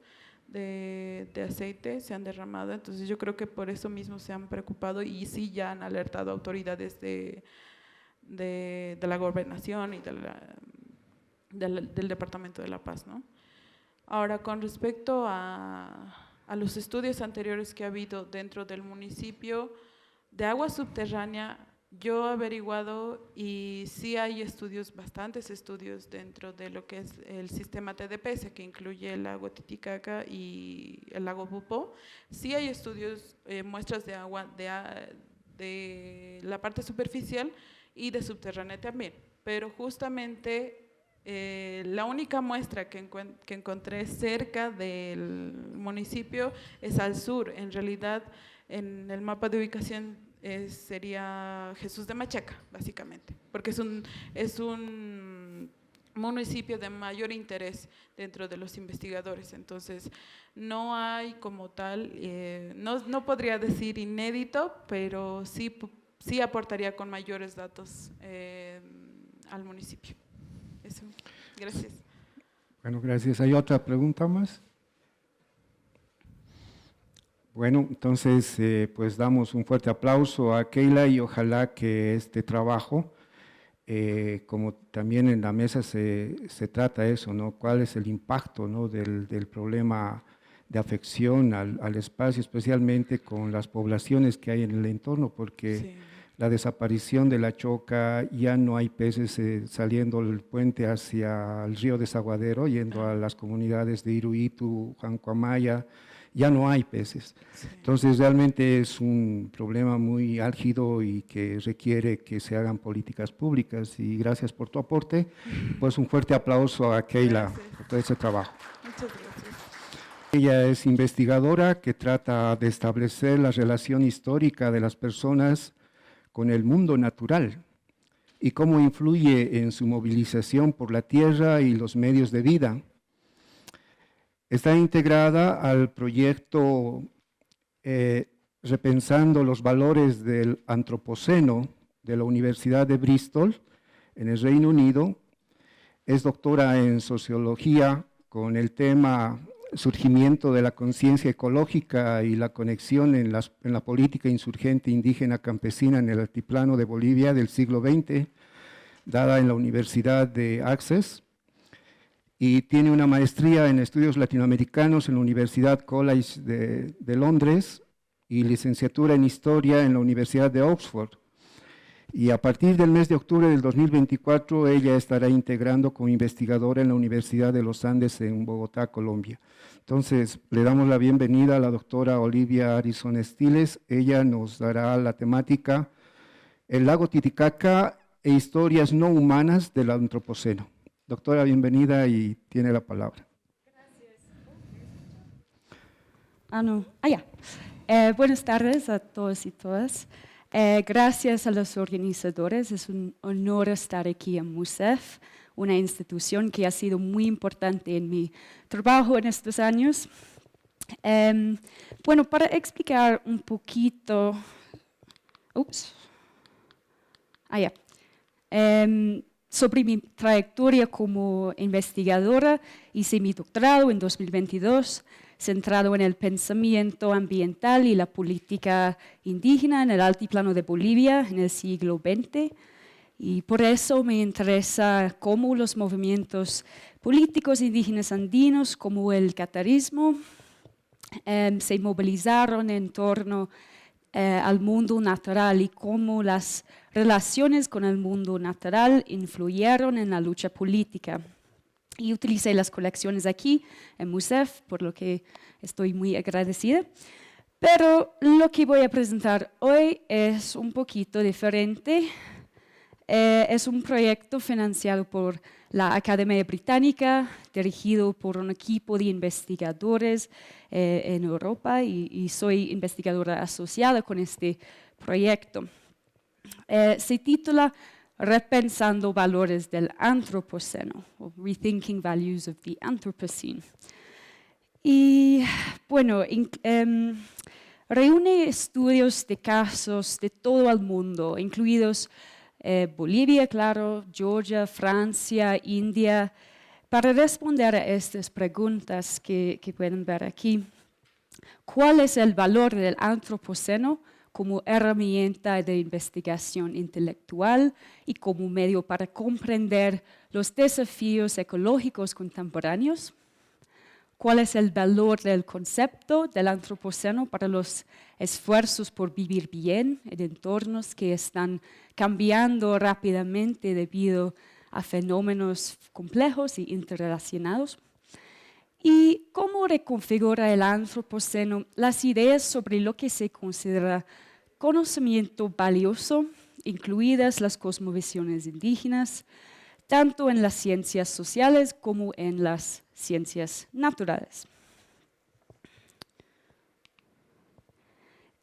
de aceite se han derramado, entonces yo creo que por eso mismo se han preocupado y sí ya han alertado a autoridades de la gobernación y del Departamento de La Paz, ¿no? Ahora, con respecto a los estudios anteriores que ha habido dentro del municipio de agua subterránea, yo he averiguado y sí hay estudios, bastantes estudios dentro de lo que es el sistema TDPS, que incluye el lago Titicaca y el lago Pupó. Sí hay estudios, muestras de agua de la parte superficial y de subterránea también, pero justamente la única muestra que encontré cerca del municipio es al sur. En realidad, en el mapa de ubicación sería Jesús de Machaca, básicamente, porque es un municipio de mayor interés dentro de los investigadores. Entonces, no hay como tal, no podría decir inédito, pero sí aportaría con mayores datos al municipio. Eso, gracias. Bueno, gracias. ¿Hay otra pregunta más? Bueno, entonces pues damos un fuerte aplauso a Keila y ojalá que este trabajo, como también en la mesa se trata eso, ¿no? ¿Cuál es el impacto, ¿no? del problema de afección al espacio, especialmente con las poblaciones que hay en el entorno? Porque sí, la desaparición de la choca, ya no hay peces saliendo del puente hacia el río Desaguadero, yendo a las comunidades de Iruitu, Jancuamaya, ya no hay peces. Sí. Entonces realmente es un problema muy álgido y que requiere que se hagan políticas públicas. Y gracias por tu aporte. Pues un fuerte aplauso a Keila por todo ese trabajo. Muchas gracias. Ella es investigadora que trata de establecer la relación histórica de las personas con el mundo natural y cómo influye en su movilización por la tierra y los medios de vida. Está integrada al proyecto Repensando los valores del Antropoceno de la Universidad de Bristol, en el Reino Unido. Es doctora en Sociología con el tema Surgimiento de la conciencia ecológica y la conexión en la política insurgente indígena campesina en el altiplano de Bolivia del siglo XX, dada en la Universidad de Access, y tiene una maestría en estudios latinoamericanos en la Universidad College de Londres y licenciatura en Historia en la Universidad de Oxford. Y a partir del mes de octubre del 2024, ella estará integrando como investigadora en la Universidad de los Andes en Bogotá, Colombia. Entonces, le damos la bienvenida a la doctora Olivia Arizón Estiles. Ella nos dará la temática El lago Titicaca e historias no humanas del Antropoceno. Doctora, bienvenida y tiene la palabra. Buenas tardes a todos y todas. Gracias a los organizadores, es un honor estar aquí en MUSEF, una institución que ha sido muy importante en mi trabajo en estos años. Para explicar un poquito sobre mi trayectoria como investigadora, hice mi doctorado en 2022, centrado en el pensamiento ambiental y la política indígena en el altiplano de Bolivia en el siglo XX. Y por eso me interesa cómo los movimientos políticos indígenas andinos, como el catarismo, se movilizaron en torno al mundo natural y cómo las relaciones con el mundo natural influyeron en la lucha política. Y utilicé las colecciones aquí en MUSEF, por lo que estoy muy agradecida. Pero lo que voy a presentar hoy es un poquito diferente. Es un proyecto financiado por la Academia Británica, dirigido por un equipo de investigadores en Europa y soy investigadora asociada con este proyecto. Se titula Repensando valores del Antropoceno, o Rethinking Values of the Anthropocene. Y reúne estudios de casos de todo el mundo, incluidos Bolivia, claro, Georgia, Francia, India, para responder a estas preguntas que pueden ver aquí. ¿Cuál es el valor del Antropoceno como herramienta de investigación intelectual y como medio para comprender los desafíos ecológicos contemporáneos? ¿Cuál es el valor del concepto del Antropoceno para los esfuerzos por vivir bien en entornos que están cambiando rápidamente debido a fenómenos complejos y interrelacionados? ¿Y cómo reconfigura el Antropoceno las ideas sobre lo que se considera conocimiento valioso, incluidas las cosmovisiones indígenas, tanto en las ciencias sociales como en las ciencias naturales?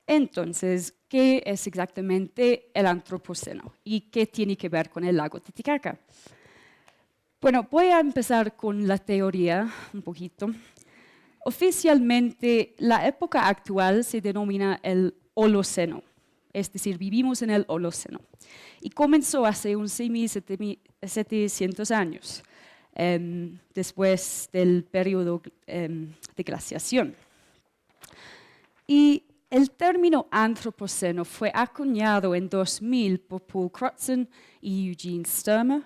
Entonces, ¿qué es exactamente el Antropoceno y qué tiene que ver con el lago Titicaca? Bueno, voy a empezar con la teoría un poquito. Oficialmente, la época actual se denomina el Holoceno, es decir, vivimos en el Holoceno, y comenzó hace unos 6.700 años, después del periodo de glaciación. Y el término Antropoceno fue acuñado en 2000 por Paul Crutzen y Eugene Sturmer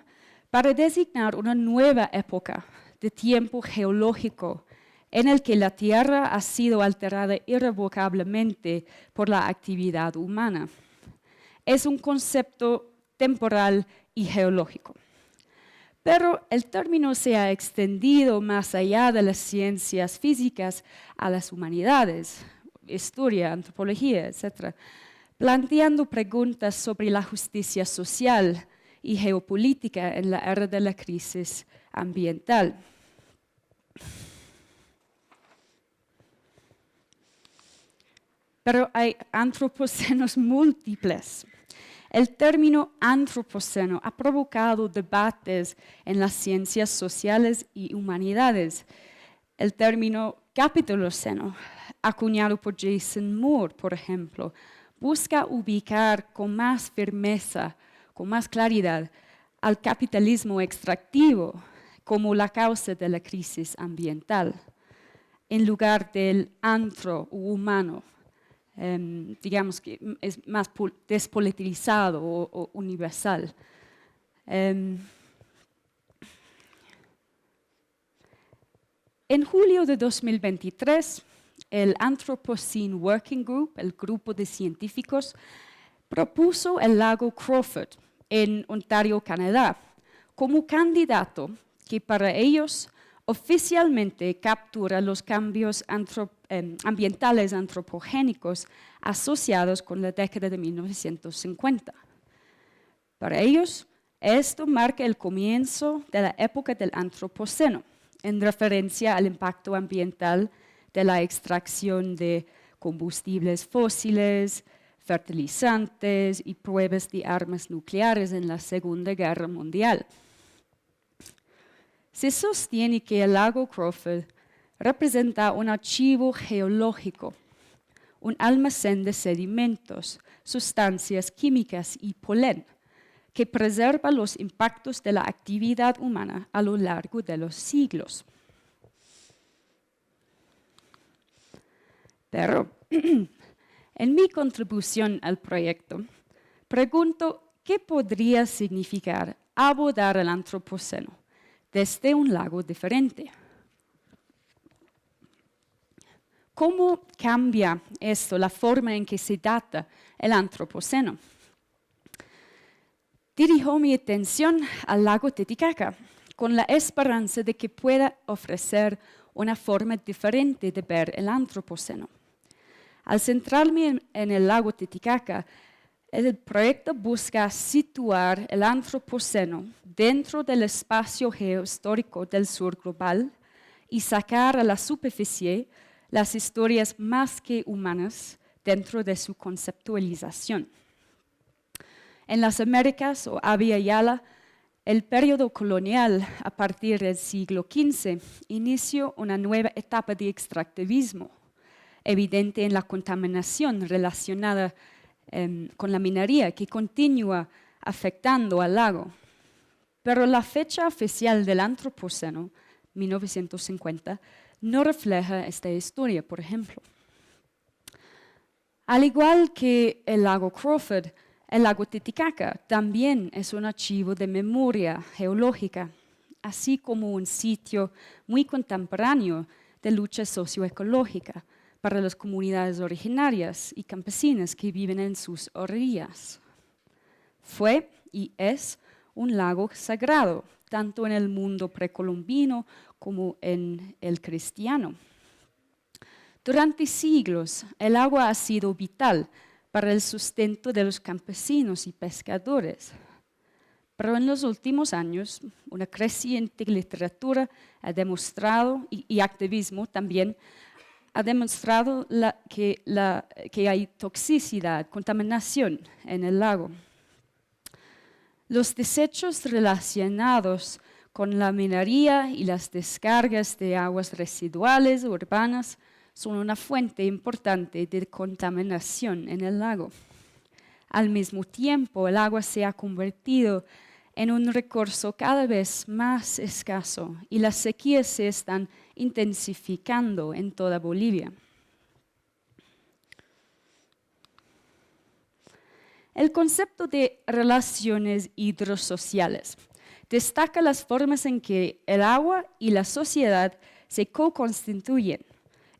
para designar una nueva época de tiempo geológico en el que la Tierra ha sido alterada irrevocablemente por la actividad humana. Es un concepto temporal y geológico. Pero el término se ha extendido más allá de las ciencias físicas a las humanidades, historia, antropología, etc., planteando preguntas sobre la justicia social y geopolítica en la era de la crisis ambiental. Pero hay antropocenos múltiples. El término antropoceno ha provocado debates en las ciencias sociales y humanidades. El término capitoloceno acuñado por Jason Moore, por ejemplo, busca ubicar con más firmeza, con más claridad, al capitalismo extractivo como la causa de la crisis ambiental, en lugar del antro humano, digamos que es más despolitizado o universal. En julio de 2023, el Anthropocene Working Group, el grupo de científicos, propuso el lago Crawford en Ontario, Canadá, como candidato que para ellos oficialmente captura los cambios ambientales antropogénicos asociados con la década de 1950. Para ellos, esto marca el comienzo de la época del Antropoceno, en referencia al impacto ambiental de la extracción de combustibles fósiles, fertilizantes y pruebas de armas nucleares en la Segunda Guerra Mundial. Se sostiene que el lago Crawford representa un archivo geológico, un almacén de sedimentos, sustancias químicas y polen, que preserva los impactos de la actividad humana a lo largo de los siglos. Pero, en mi contribución al proyecto, pregunto qué podría significar abordar el Antropoceno desde un lago diferente. ¿Cómo cambia esto la forma en que se data el Antropoceno? Dirijo mi atención al lago Titicaca, con la esperanza de que pueda ofrecer una forma diferente de ver el Antropoceno. Al centrarme en el lago Titicaca, el proyecto busca situar el Antropoceno dentro del espacio geohistórico del sur global y sacar a la superficie las historias más que humanas dentro de su conceptualización. En las Américas o Abya Yala, el periodo colonial a partir del siglo XV inició una nueva etapa de extractivismo, evidente en la contaminación relacionada con la minería que continúa afectando al lago. Pero la fecha oficial del Antropoceno, 1950, no refleja esta historia, por ejemplo. Al igual que el lago Crawford, el lago Titicaca también es un archivo de memoria geológica, así como un sitio muy contemporáneo de lucha socioecológica para las comunidades originarias y campesinas que viven en sus orillas. Fue y es un lago sagrado, tanto en el mundo precolombino como en el cristiano. Durante siglos, el agua ha sido vital para el sustento de los campesinos y pescadores. Pero en los últimos años, una creciente literatura ha demostrado, y activismo también, ha demostrado que hay toxicidad, contaminación en el lago. Los desechos relacionados con la minería y las descargas de aguas residuales urbanas son una fuente importante de contaminación en el lago. Al mismo tiempo, el agua se ha convertido en un recurso cada vez más escaso y las sequías se están intensificando en toda Bolivia. El concepto de relaciones hidrosociales destaca las formas en que el agua y la sociedad se co-constituyen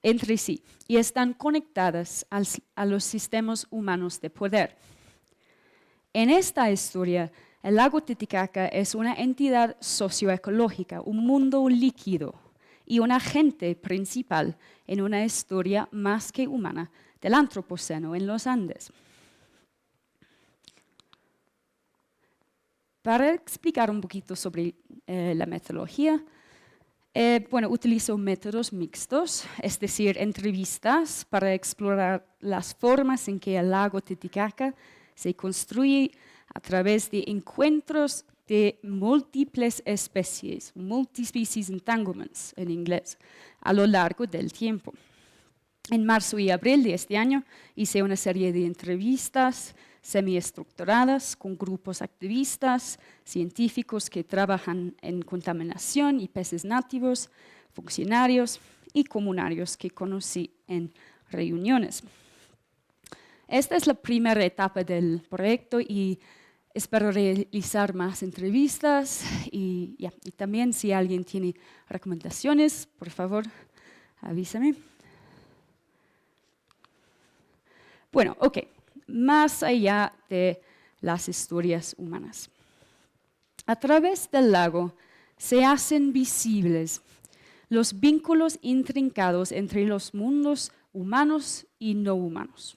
entre sí y están conectadas a los sistemas humanos de poder. En esta historia, el lago Titicaca es una entidad socioecológica, un mundo líquido y un agente principal en una historia más que humana del Antropoceno en los Andes. Para explicar un poquito sobre la metodología, utilizo métodos mixtos, es decir, entrevistas para explorar las formas en que el lago Titicaca se construye a través de encuentros de múltiples especies, multi-species entanglements en inglés, a lo largo del tiempo. En marzo y abril de este año hice una serie de entrevistas semiestructuradas con grupos activistas, científicos que trabajan en contaminación y peces nativos, funcionarios y comunarios que conocí en reuniones. Esta es la primera etapa del proyecto y espero realizar más entrevistas y también si alguien tiene recomendaciones, por favor, avísame. Bueno, más allá de las historias humanas. A través del lago se hacen visibles los vínculos intrincados entre los mundos humanos y no humanos.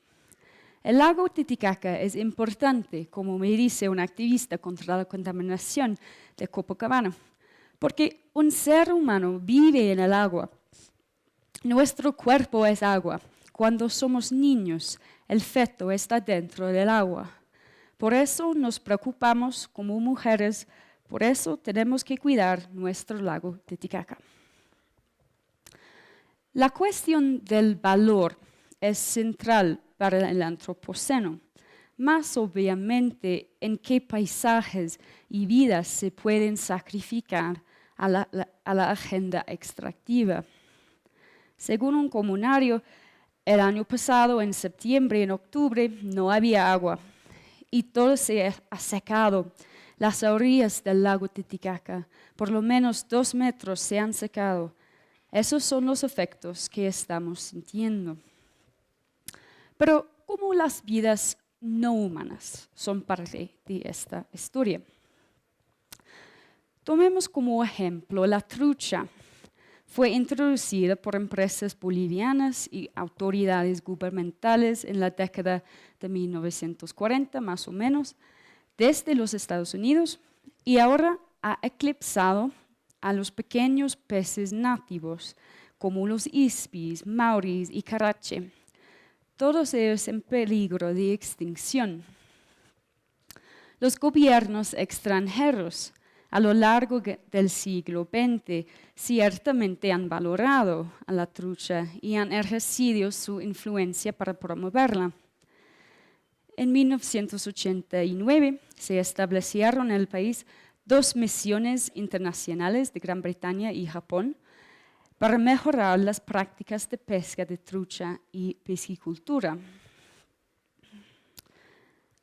El lago Titicaca es importante, como me dice un activista contra la contaminación de Copacabana, porque un ser humano vive en el agua. Nuestro cuerpo es agua. Cuando somos niños, el feto está dentro del agua. Por eso nos preocupamos como mujeres, por eso tenemos que cuidar nuestro lago Titicaca. La cuestión del valor es central para el antropoceno, más obviamente en qué paisajes y vidas se pueden sacrificar a la agenda extractiva. Según un comunario, el año pasado, en septiembre y en octubre, no había agua y todo se ha secado. Las orillas del lago Titicaca, por lo menos 2 metros, se han secado. Esos son los efectos que estamos sintiendo. Pero, ¿cómo las vidas no humanas son parte de esta historia? Tomemos como ejemplo la trucha. Fue introducida por empresas bolivianas y autoridades gubernamentales en la década de 1940, más o menos, desde los Estados Unidos, y ahora ha eclipsado a los pequeños peces nativos, como los ispis, mauris y carache, todos ellos en peligro de extinción. Los gobiernos extranjeros a lo largo del siglo XX ciertamente han valorado a la trucha y han ejercido su influencia para promoverla. En 1989 se establecieron en el país 2 misiones internacionales de Gran Bretaña y Japón para mejorar las prácticas de pesca de trucha y piscicultura.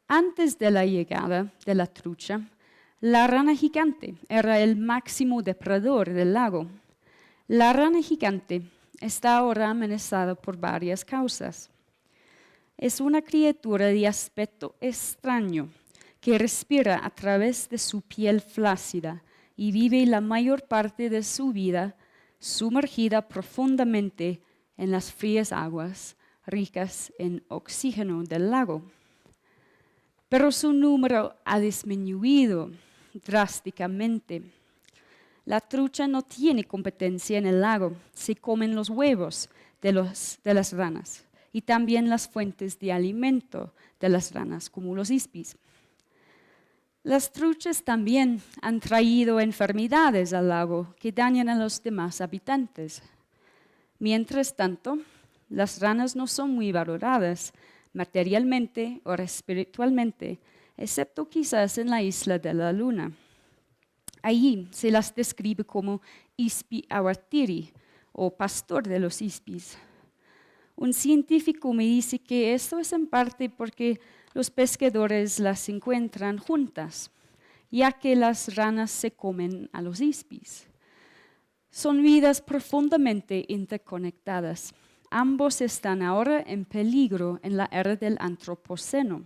Antes de la llegada de la trucha, la rana gigante era el máximo depredador del lago. La rana gigante está ahora amenazada por varias causas. Es una criatura de aspecto extraño que respira a través de su piel flácida y vive la mayor parte de su vida sumergida profundamente en las frías aguas ricas en oxígeno del lago. Pero su número ha disminuido drásticamente. La trucha no tiene competencia en el lago, se comen los huevos de las ranas y también las fuentes de alimento de las ranas, como los ispis. Las truchas también han traído enfermedades al lago que dañan a los demás habitantes. Mientras tanto, las ranas no son muy valoradas materialmente o espiritualmente, excepto quizás en la isla de la Luna. Allí se las describe como ispi awatiri, o pastor de los ispis. Un científico me dice que esto es en parte porque los pescadores las encuentran juntas, ya que las ranas se comen a los ispis. Son vidas profundamente interconectadas. Ambos están ahora en peligro en la era del antropoceno.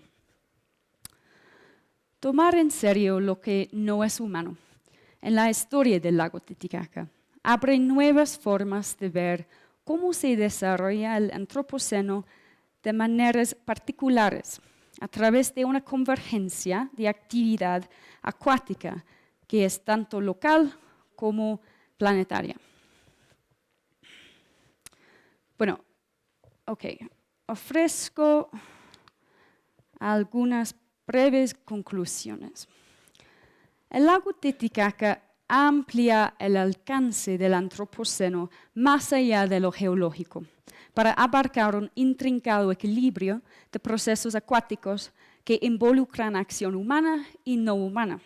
Tomar en serio lo que no es humano en la historia del lago Titicaca abre nuevas formas de ver cómo se desarrolla el antropoceno de maneras particulares a través de una convergencia de actividad acuática que es tanto local como planetaria. Bueno, ofrezco algunas breves conclusiones. El lago Titicaca amplia el alcance del antropoceno más allá de lo geológico, para abarcar un intrincado equilibrio de procesos acuáticos que involucran acción humana y no humana.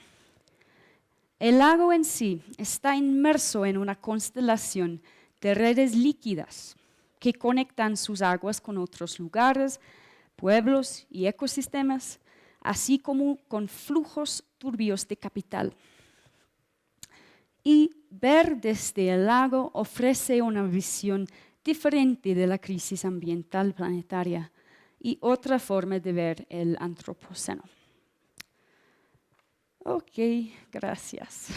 El lago en sí está inmerso en una constelación de redes líquidas que conectan sus aguas con otros lugares, pueblos y ecosistemas, así como con flujos turbios de capital. Y ver desde el lago ofrece una visión diferente de la crisis ambiental planetaria y otra forma de ver el antropoceno. Ok, gracias.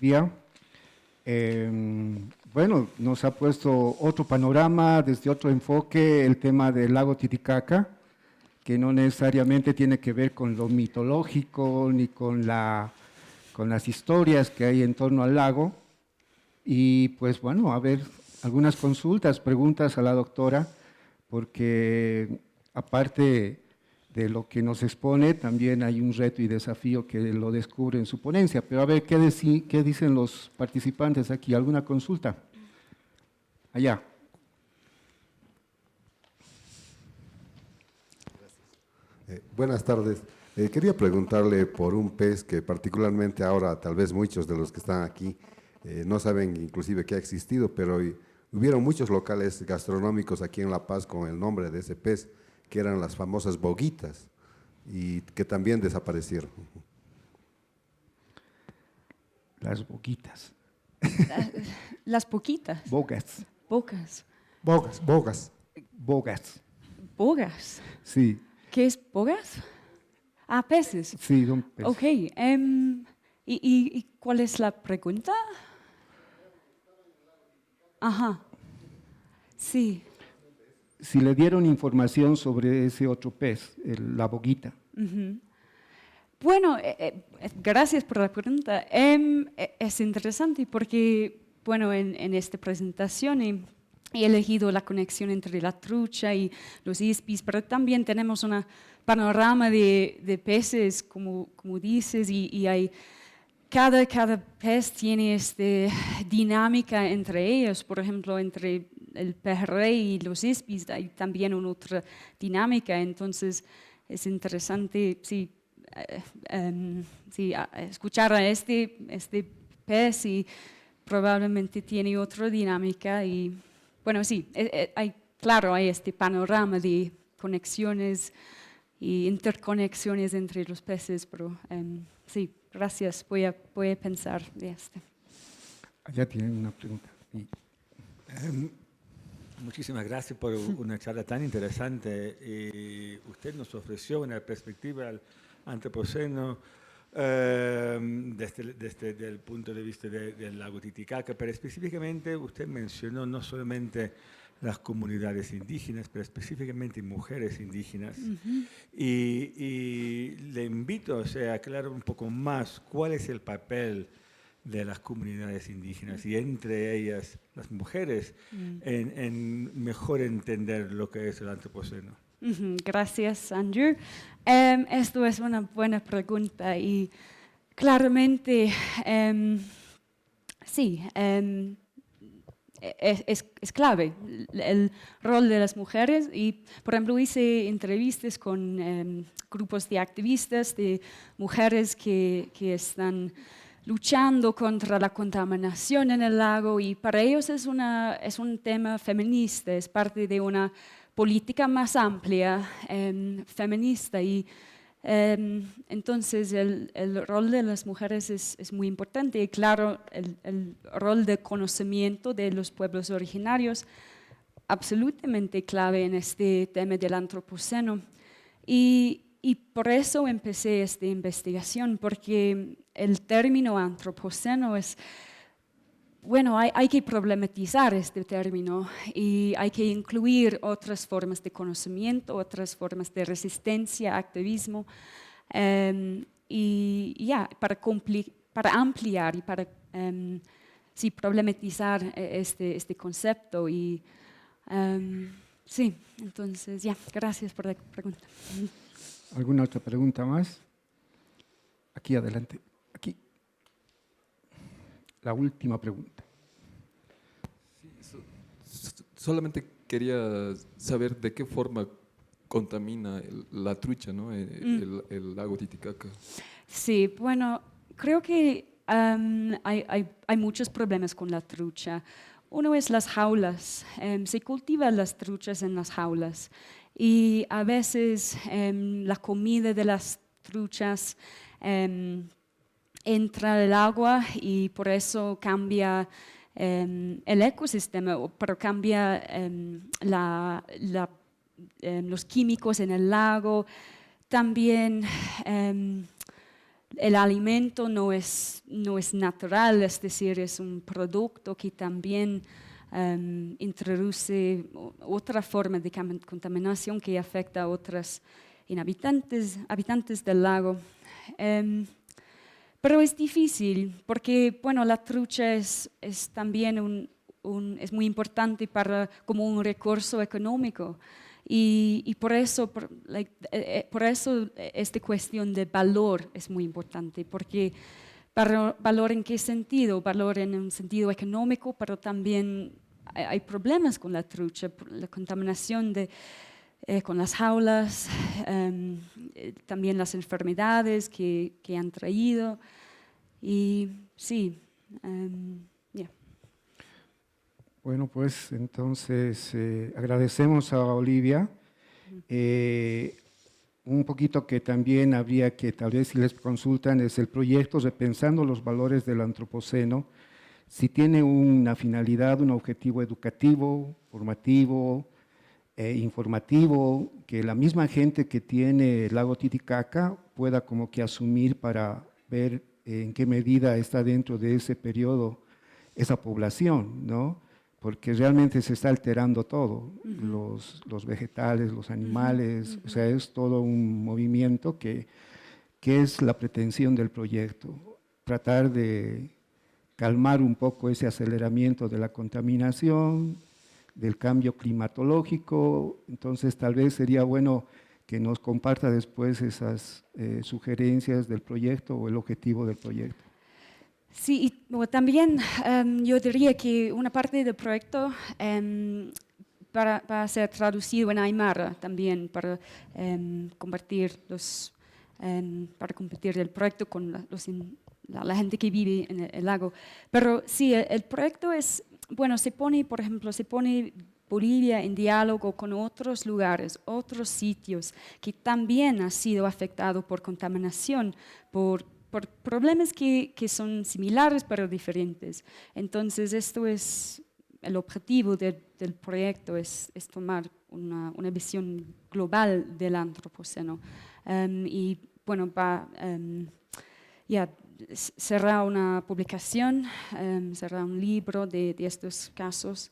Bien. Bueno, nos ha puesto otro panorama, desde otro enfoque, el tema del lago Titicaca, que no necesariamente tiene que ver con lo mitológico ni con las historias que hay en torno al lago. Y pues bueno, a ver, algunas consultas, preguntas a la doctora, porque aparte de lo que nos expone, también hay un reto y desafío que lo descubre en su ponencia. Pero a ver, ¿qué dicen los participantes aquí? ¿Alguna consulta? Allá. Buenas tardes. Quería preguntarle por un pez que particularmente ahora tal vez muchos de los que están aquí no saben inclusive que ha existido, pero hubieron muchos locales gastronómicos aquí en La Paz con el nombre de ese pez, que eran las famosas boguitas, y que también desaparecieron. Las boquitas. Las poquitas. Bogas. Bocas. Bogas. Bogas. Bogas. Sí, ¿Qué es bogas? Ah, peces. sí, son peces. Ok. ¿Y cuál es la pregunta? Ajá. Sí. Si le dieron información sobre ese otro pez, la boguita. Ujú. Bueno, gracias por la pregunta. Es interesante porque, bueno, en esta presentación he elegido la conexión entre la trucha y los ispis, pero también tenemos un panorama de peces, como dices, y hay cada pez tiene esta dinámica entre ellos. Por ejemplo, entre el pejerrey y los ispis hay también una otra dinámica. Entonces, es interesante, sí, escuchar a este pez y probablemente tiene otra dinámica. Y bueno, sí, claro, hay este panorama de conexiones y interconexiones entre los peces, pero sí, gracias, voy a pensar de esto. Allá tienen una pregunta. Sí. Muchísimas gracias por una charla tan interesante. Y usted nos ofreció una perspectiva al antropoceno desde el punto de vista del lago Titicaca, pero específicamente usted mencionó no solamente las comunidades indígenas, pero específicamente mujeres indígenas. Y le invito a aclarar un poco más cuál es el papel de las comunidades indígenas y entre ellas las mujeres en mejor entender lo que es el antropoceno. Gracias, Andrew. Esto es una buena pregunta y claramente sí, es clave el rol de las mujeres. Y, por ejemplo, hice entrevistas con grupos de activistas, de mujeres que están luchando contra la contaminación en el lago, y para ellos es un tema feminista, es parte de una política más amplia feminista. Y entonces el rol de las mujeres es muy importante, y claro, el rol de conocimiento de los pueblos originarios absolutamente clave en este tema del antropoceno. Y por eso empecé esta investigación, porque el término antropoceno es, bueno, hay que problematizar este término y hay que incluir otras formas de conocimiento, otras formas de resistencia, activismo, para ampliar y para problematizar este concepto. Y sí, entonces, gracias por la pregunta. ¿Alguna otra pregunta más? Aquí adelante, aquí. La última pregunta. Solamente quería saber de qué forma contamina la trucha, ¿no? El lago Titicaca. Sí, bueno, creo que hay muchos problemas con la trucha. Uno es las jaulas. Se cultivan las truchas en las jaulas y a veces la comida de las truchas entra al agua y por eso cambia el ecosistema, pero cambia los químicos en el lago. También el alimento no es natural, es decir, es un producto que también introduce otra forma de contaminación que afecta a otros habitantes del lago. Pero es difícil porque, bueno, la trucha es también es muy importante como un recurso económico. Y por eso esta cuestión de valor es muy importante, porque valor en qué sentido, valor en un sentido económico, pero también hay problemas con la trucha, la contaminación con las jaulas, también las enfermedades que han traído, y sí, Bueno, pues entonces agradecemos a Olivia. Un poquito que también habría que, tal vez si les consultan, es el proyecto Repensando los Valores del Antropoceno. Si tiene una finalidad, un objetivo educativo, formativo, informativo, que la misma gente que tiene el lago Titicaca pueda como que asumir para ver en qué medida está dentro de ese periodo esa población, ¿no? Porque realmente se está alterando todo, los vegetales, los animales, o sea, es todo un movimiento que es la pretensión del proyecto, tratar de calmar un poco ese aceleramiento de la contaminación, del cambio climatológico. Entonces tal vez sería bueno que nos comparta después esas sugerencias del proyecto o el objetivo del proyecto. Sí, y también yo diría que una parte del proyecto va a ser traducido en Aymara también para compartir el proyecto con la gente que vive en el lago. Pero sí, el proyecto es, bueno, por ejemplo, se pone Bolivia en diálogo con otros lugares, otros sitios que también han sido afectados por contaminación, por problemas que son similares pero diferentes. Entonces, esto es el objetivo del proyecto, es tomar una visión global del antropoceno. Y bueno, será una publicación, será un libro de estos casos.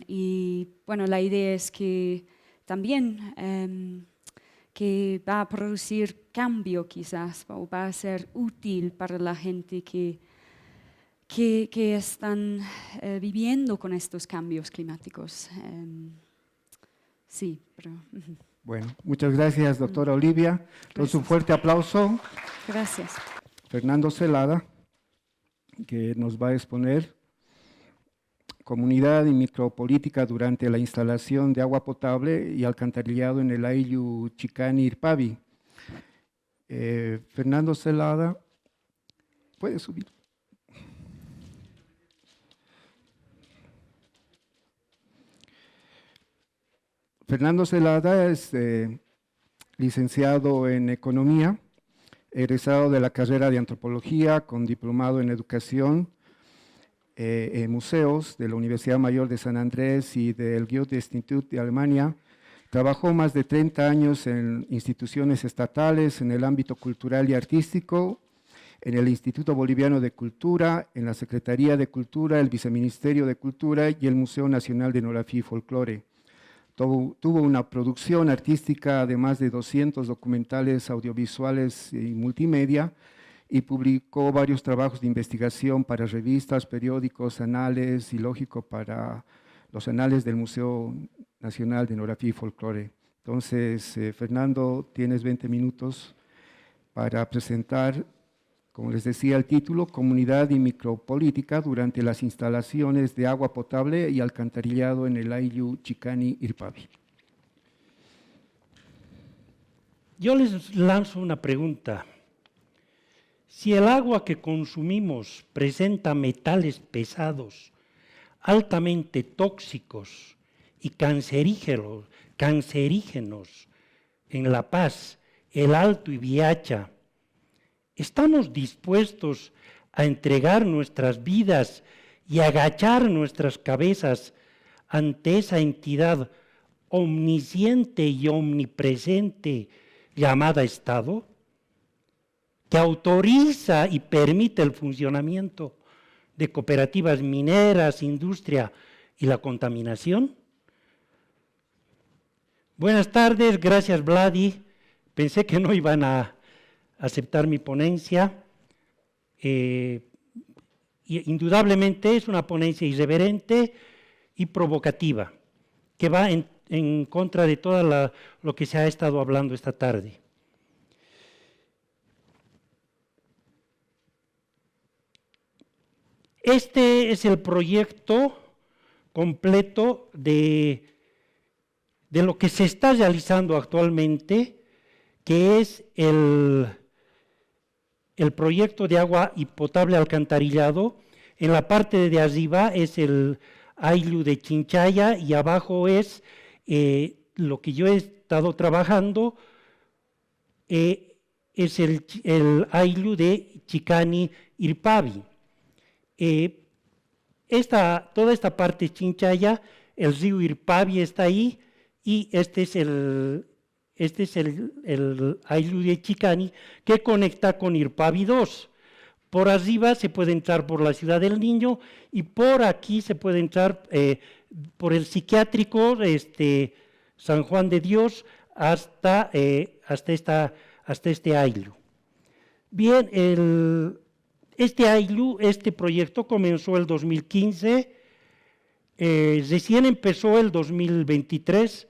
Y bueno, la idea es que también que va a producir cambio quizás, o va a ser útil para la gente que están viviendo con estos cambios climáticos. Sí, pero... Bueno, muchas gracias, doctora Olivia. Entonces, un fuerte aplauso. Gracias. Fernando Celada, que nos va a exponer Comunidad y micropolítica durante la instalación de agua potable y alcantarillado en el Ayllu Chicani Irpavi. Fernando Celada, ¿puede subir? Fernando Celada es licenciado en Economía, egresado de la carrera de Antropología con diplomado en Educación en Museos de la Universidad Mayor de San Andrés y del Goethe-Institut de Alemania. Trabajó más de 30 años en instituciones estatales en el ámbito cultural y artístico, en el Instituto Boliviano de Cultura, en la Secretaría de Cultura, el Viceministerio de Cultura y el Museo Nacional de Etnografía y Folclore. Tuvo una producción artística de más de 200 documentales audiovisuales y multimedia, y publicó varios trabajos de investigación para revistas, periódicos, anales y lógico para los anales del Museo Nacional de Etnografía y Folclore. Entonces, Fernando, tienes 20 minutos para presentar, como les decía el título, Comunidad y Micropolítica durante las instalaciones de agua potable y alcantarillado en el Ayllu Chicani Irpavi. Yo les lanzo una pregunta. Si el agua que consumimos presenta metales pesados, altamente tóxicos y cancerígenos en La Paz, El Alto y Viacha, ¿estamos dispuestos a entregar nuestras vidas y agachar nuestras cabezas ante esa entidad omnisciente y omnipresente llamada Estado, que autoriza y permite el funcionamiento de cooperativas mineras, industria y la contaminación? Buenas tardes, gracias Vladi. Pensé que no iban a aceptar mi ponencia. Y indudablemente es una ponencia irreverente y provocativa, que va en contra de todo lo que se ha estado hablando esta tarde. Este es el proyecto completo de lo que se está realizando actualmente, que es el proyecto de agua y potable alcantarillado. En la parte de arriba es el Ayllu de Chinchaya y abajo es lo que yo he estado trabajando, es el Ayllu de Chicani Irpavi. Toda esta parte Chinchaya, el río Irpavi está ahí, y este es el Ayllu de Chicani, que conecta con Irpavi 2. Por arriba se puede entrar por la Ciudad del Niño y por aquí se puede entrar por el psiquiátrico San Juan de Dios hasta este Ayllu. Bien, este proyecto comenzó el 2015, recién empezó el 2023,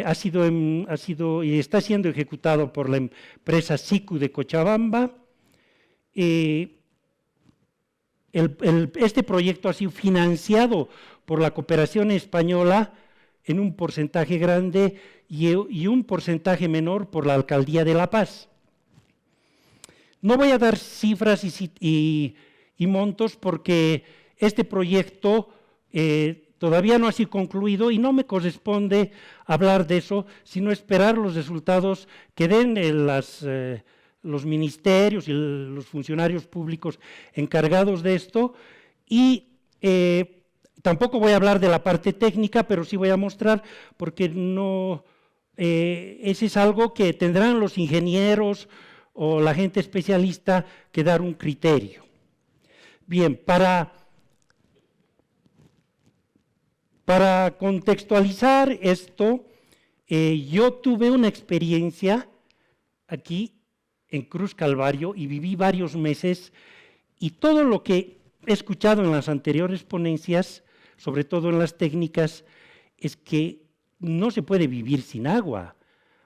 ha sido y está siendo ejecutado por la empresa SICU de Cochabamba. Este proyecto ha sido financiado por la cooperación española en un porcentaje grande y un porcentaje menor por la Alcaldía de La Paz. No voy a dar cifras y montos porque este proyecto todavía no ha sido concluido y no me corresponde hablar de eso, sino esperar los resultados que den los ministerios y los funcionarios públicos encargados de esto. Y tampoco voy a hablar de la parte técnica, pero sí voy a mostrar, porque ese es algo que tendrán los ingenieros o la gente especialista que dar un criterio. Bien, para contextualizar esto, yo tuve una experiencia aquí en Cruz Calvario y viví varios meses, y todo lo que he escuchado en las anteriores ponencias, sobre todo en las técnicas, es que no se puede vivir sin agua.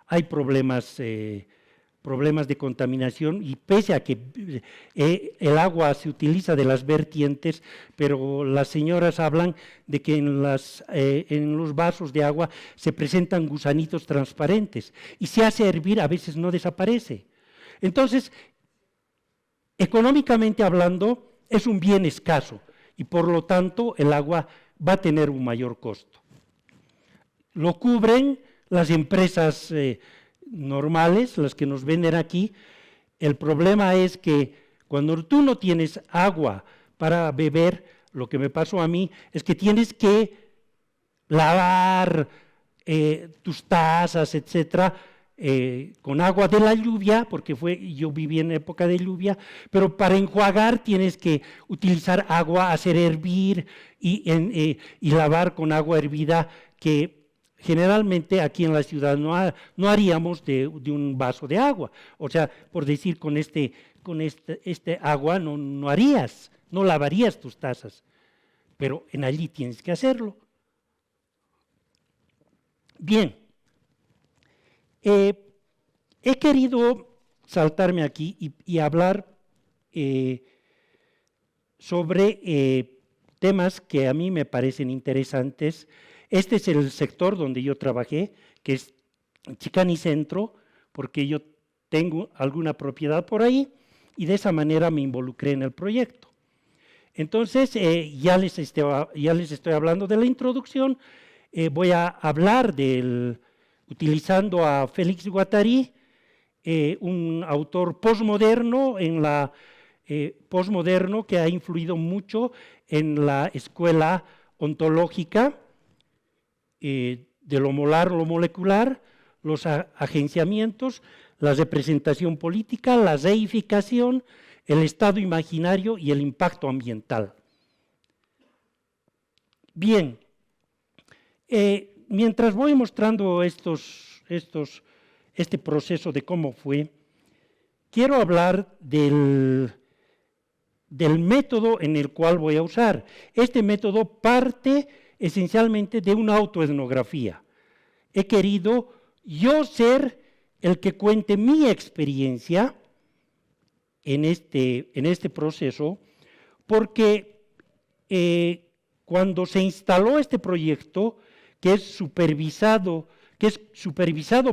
Hay problemas de contaminación, y pese a que el agua se utiliza de las vertientes, pero las señoras hablan de que en los vasos de agua se presentan gusanitos transparentes, y se hace hervir, a veces no desaparece. Entonces, económicamente hablando, es un bien escaso, y por lo tanto el agua va a tener un mayor costo. Lo cubren las empresas normales, las que nos venden aquí. El problema es que cuando tú no tienes agua para beber, lo que me pasó a mí es que tienes que lavar tus tazas, etcétera, con agua de la lluvia, porque yo viví en época de lluvia, pero para enjuagar tienes que utilizar agua, hacer hervir y lavar con agua hervida, que generalmente aquí en la ciudad no haríamos de un vaso de agua. O sea, por decir, con este agua no harías, no lavarías tus tazas, pero en allí tienes que hacerlo. Bien, he querido saltarme aquí y hablar sobre temas que a mí me parecen interesantes. Este es el sector donde yo trabajé, que es Chicani Centro, porque yo tengo alguna propiedad por ahí y de esa manera me involucré en el proyecto. Entonces, ya les estoy hablando de la introducción. Voy a hablar utilizando a Félix Guattari, un autor posmoderno posmoderno que ha influido mucho en la escuela ontológica de lo molar, lo molecular, los agenciamientos, la representación política, la reificación, el estado imaginario y el impacto ambiental. Bien, mientras voy mostrando este proceso de cómo fue, quiero hablar del método en el cual voy a usar. Este método parte esencialmente de una autoetnografía. He querido yo ser el que cuente mi experiencia en este proceso, porque cuando se instaló este proyecto, que es supervisado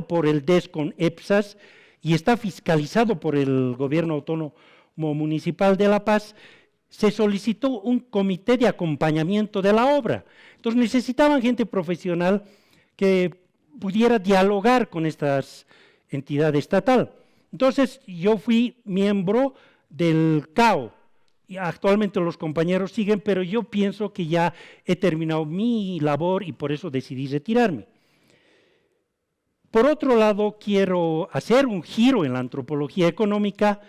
por el DESCON EPSAS y está fiscalizado por el Gobierno Autónomo Municipal de La Paz, se solicitó un comité de acompañamiento de la obra. Entonces necesitaban gente profesional que pudiera dialogar con esta entidad estatal. Entonces yo fui miembro del CAO, y actualmente los compañeros siguen, pero yo pienso que ya he terminado mi labor y por eso decidí retirarme. Por otro lado, quiero hacer un giro en la antropología económica,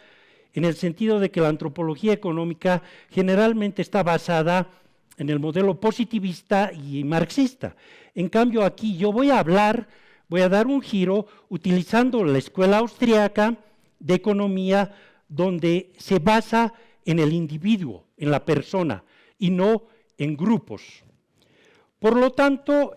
en el sentido de que la antropología económica generalmente está basada en el modelo positivista y marxista. En cambio, aquí yo voy a dar un giro utilizando la escuela austriaca de economía, donde se basa en el individuo, en la persona, y no en grupos. Por lo tanto,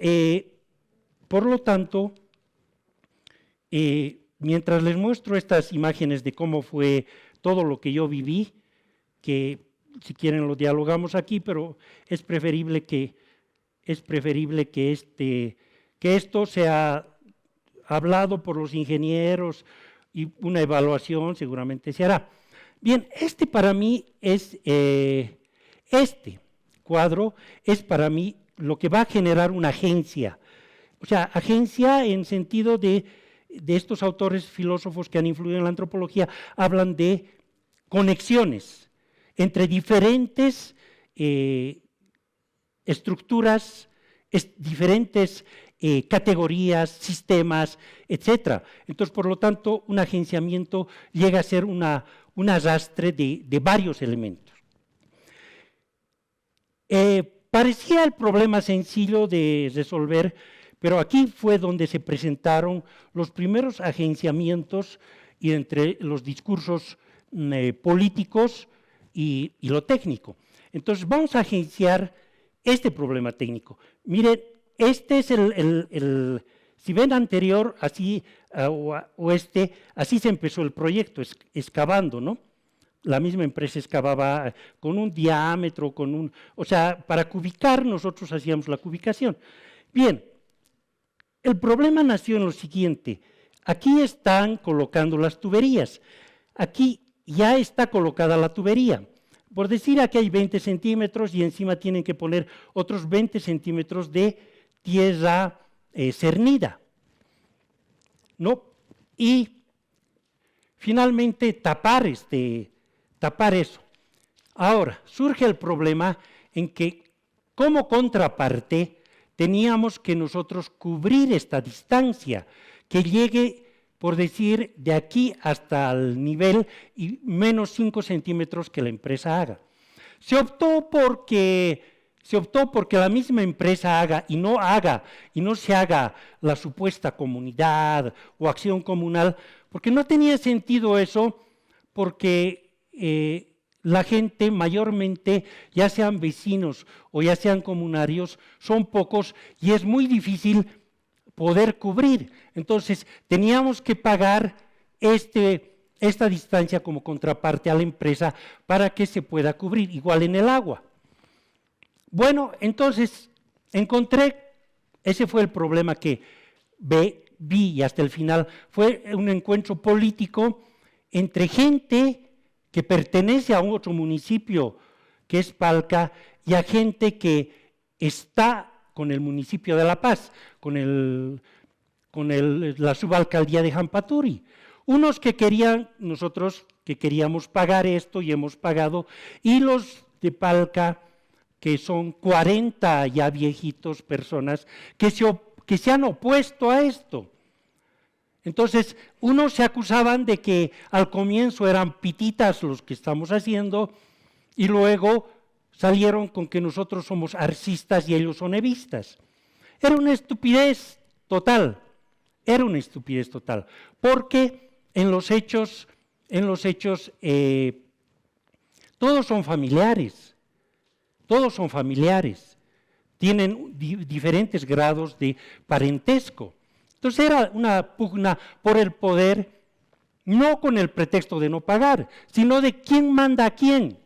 mientras les muestro estas imágenes de cómo fue todo lo que yo viví, que si quieren lo dialogamos aquí, pero es preferible que esto sea hablado por los ingenieros y una evaluación seguramente se hará. Bien, para mí este cuadro es para mí lo que va a generar una agencia. O sea, agencia en sentido de estos autores filósofos que han influido en la antropología, hablan de conexiones entre diferentes estructuras, diferentes categorías, sistemas, etc. Entonces, por lo tanto, un agenciamiento llega a ser un arrastre de varios elementos. Parecía el problema sencillo de resolver, pero aquí fue donde se presentaron los primeros agenciamientos y entre los discursos políticos y lo técnico. Entonces vamos a agenciar este problema técnico. Miren, este es si ven anterior, así así se empezó el proyecto, excavando, ¿no? La misma empresa excavaba con un diámetro, o sea, para cubicar nosotros hacíamos la cubicación. Bien, el problema nació en lo siguiente. Aquí están colocando las tuberías. Aquí ya está colocada la tubería. Por decir, aquí hay 20 centímetros y encima tienen que poner otros 20 centímetros de tierra cernida, ¿no? Y finalmente tapar eso. Ahora, surge el problema en que como contraparte teníamos que nosotros cubrir esta distancia, que llegue, por decir, de aquí hasta el nivel y menos 5 centímetros que la empresa haga. Se optó porque la misma empresa haga y no se haga la supuesta comunidad o acción comunal, porque no tenía sentido eso, porque la gente mayormente, ya sean vecinos o ya sean comunarios, son pocos y es muy difícil poder cubrir. Entonces teníamos que pagar este esta distancia como contraparte a la empresa para que se pueda cubrir, igual en el agua. Bueno, entonces encontré, ese fue el problema que vi y hasta el final, fue un encuentro político entre gente que pertenece a un otro municipio que es Palca y a gente que está con el municipio de La Paz, con la subalcaldía de Jampaturi. Unos que querían, nosotros que queríamos pagar esto y hemos pagado, y los de Palca, que son 40 ya viejitos personas, que se han opuesto a esto. Entonces, unos se acusaban de que al comienzo eran pititas los que estamos haciendo, y luego salieron con que nosotros somos arcistas y ellos son evistas. Era una estupidez total, porque en los hechos todos son familiares, tienen diferentes grados de parentesco. Entonces era una pugna por el poder, no con el pretexto de no pagar, sino de quién manda a quién.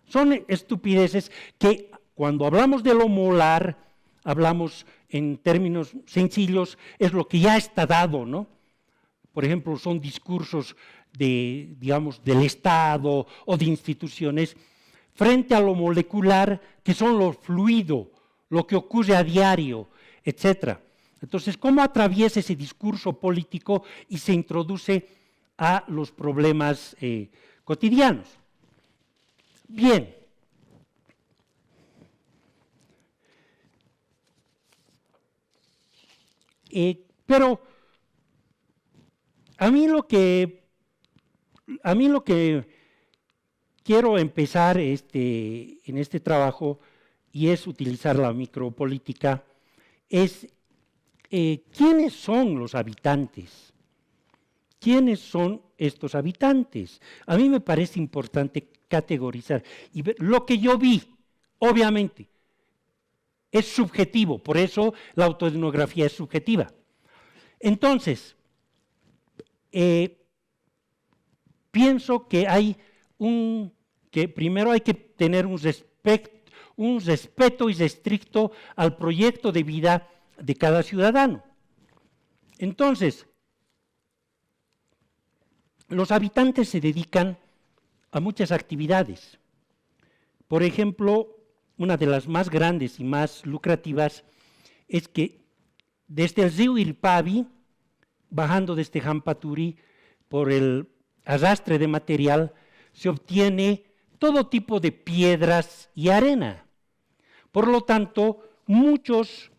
Son estupideces que cuando hablamos de lo molar, hablamos en términos sencillos, es lo que ya está dado, ¿no? Por ejemplo, son discursos del Estado o de instituciones frente a lo molecular, que son lo fluido, lo que ocurre a diario, etc. Entonces, ¿cómo atraviesa ese discurso político y se introduce a los problemas cotidianos? Bien. Pero a mí lo que quiero empezar en este trabajo, y es utilizar la micropolítica, es ¿quiénes son los habitantes? ¿Quiénes son estos habitantes? A mí me parece importante categorizar y ver lo que yo vi, obviamente, es subjetivo, por eso la autoetnografía es subjetiva. Entonces, pienso que primero hay que tener un respeto irrestricto al proyecto de vida de cada ciudadano. Entonces, los habitantes se dedican a muchas actividades. Por ejemplo, una de las más grandes y más lucrativas es que desde el río Irpavi, bajando desde Jampaturi, por el arrastre de material, se obtiene todo tipo de piedras y arena. Por lo tanto, muchos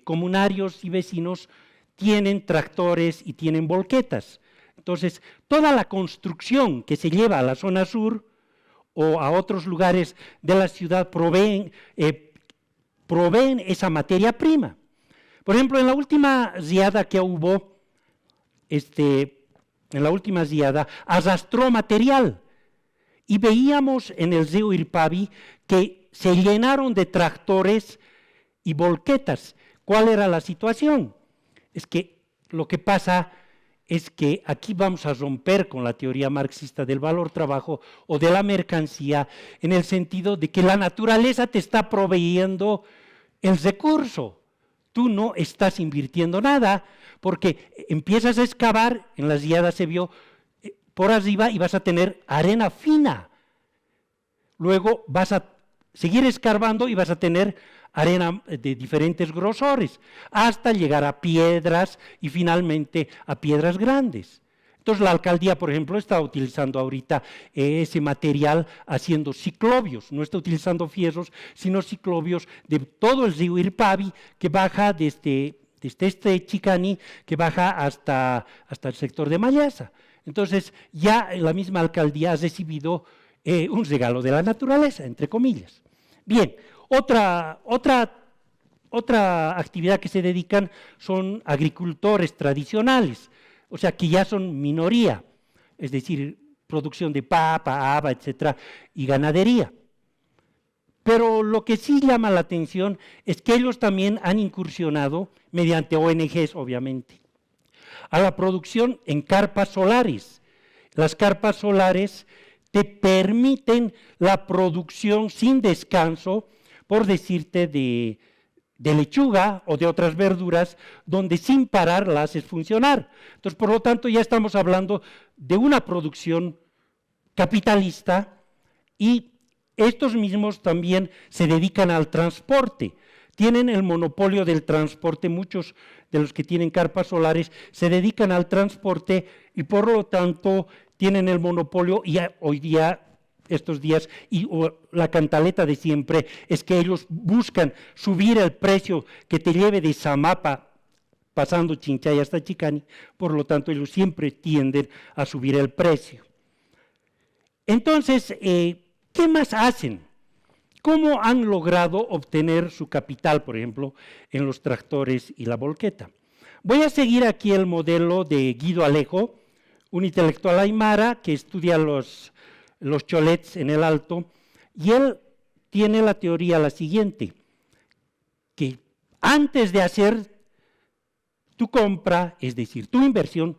comunarios y vecinos tienen tractores y tienen volquetas. Entonces, toda la construcción que se lleva a la zona sur o a otros lugares de la ciudad proveen esa materia prima. Por ejemplo, en la última riada que hubo, arrastró material y veíamos en el río Irpavi que se llenaron de tractores y volquetas. ¿Cuál era la situación? Es que lo que pasa es que aquí vamos a romper con la teoría marxista del valor-trabajo o de la mercancía, en el sentido de que la naturaleza te está proveyendo el recurso. Tú no estás invirtiendo nada, porque empiezas a excavar, en las riadas se vio por arriba y vas a tener arena fina. Luego vas a seguir escarbando y vas a tener arena de diferentes grosores, hasta llegar a piedras y finalmente a piedras grandes. Entonces la alcaldía, por ejemplo, está utilizando ahorita ese material haciendo ciclovios, no está utilizando fierros, sino ciclovios de todo el río Irpavi, que baja desde Chicani, que baja hasta el sector de Mayasa. Entonces ya la misma alcaldía ha recibido un regalo de la naturaleza, entre comillas. Bien, otra actividad que se dedican son agricultores tradicionales, o sea, que ya son minoría, es decir, producción de papa, haba, etcétera, y ganadería. Pero lo que sí llama la atención es que ellos también han incursionado, mediante ONGs obviamente, a la producción en carpas solares. las carpas solares te permiten la producción sin descanso, por decirte, de lechuga o de otras verduras, donde sin parar la haces funcionar. Entonces, por lo tanto, ya estamos hablando de una producción capitalista, y estos mismos también se dedican al transporte. Tienen el monopolio del transporte, muchos de los que tienen carpas solares se dedican al transporte y por lo tanto tienen el monopolio, y hoy día, estos días, y la cantaleta de siempre es que ellos buscan subir el precio que te lleve de Zamapa pasando Chinchay hasta Chicani, por lo tanto ellos siempre tienden a subir el precio. Entonces, ¿qué más hacen? ¿Cómo han logrado obtener su capital, por ejemplo, en los tractores y la volqueta? Voy a seguir aquí el modelo de Guido Alejo, un intelectual aymara que estudia los cholets en el Alto, y él tiene la teoría la siguiente, que antes de hacer tu compra, es decir, tu inversión,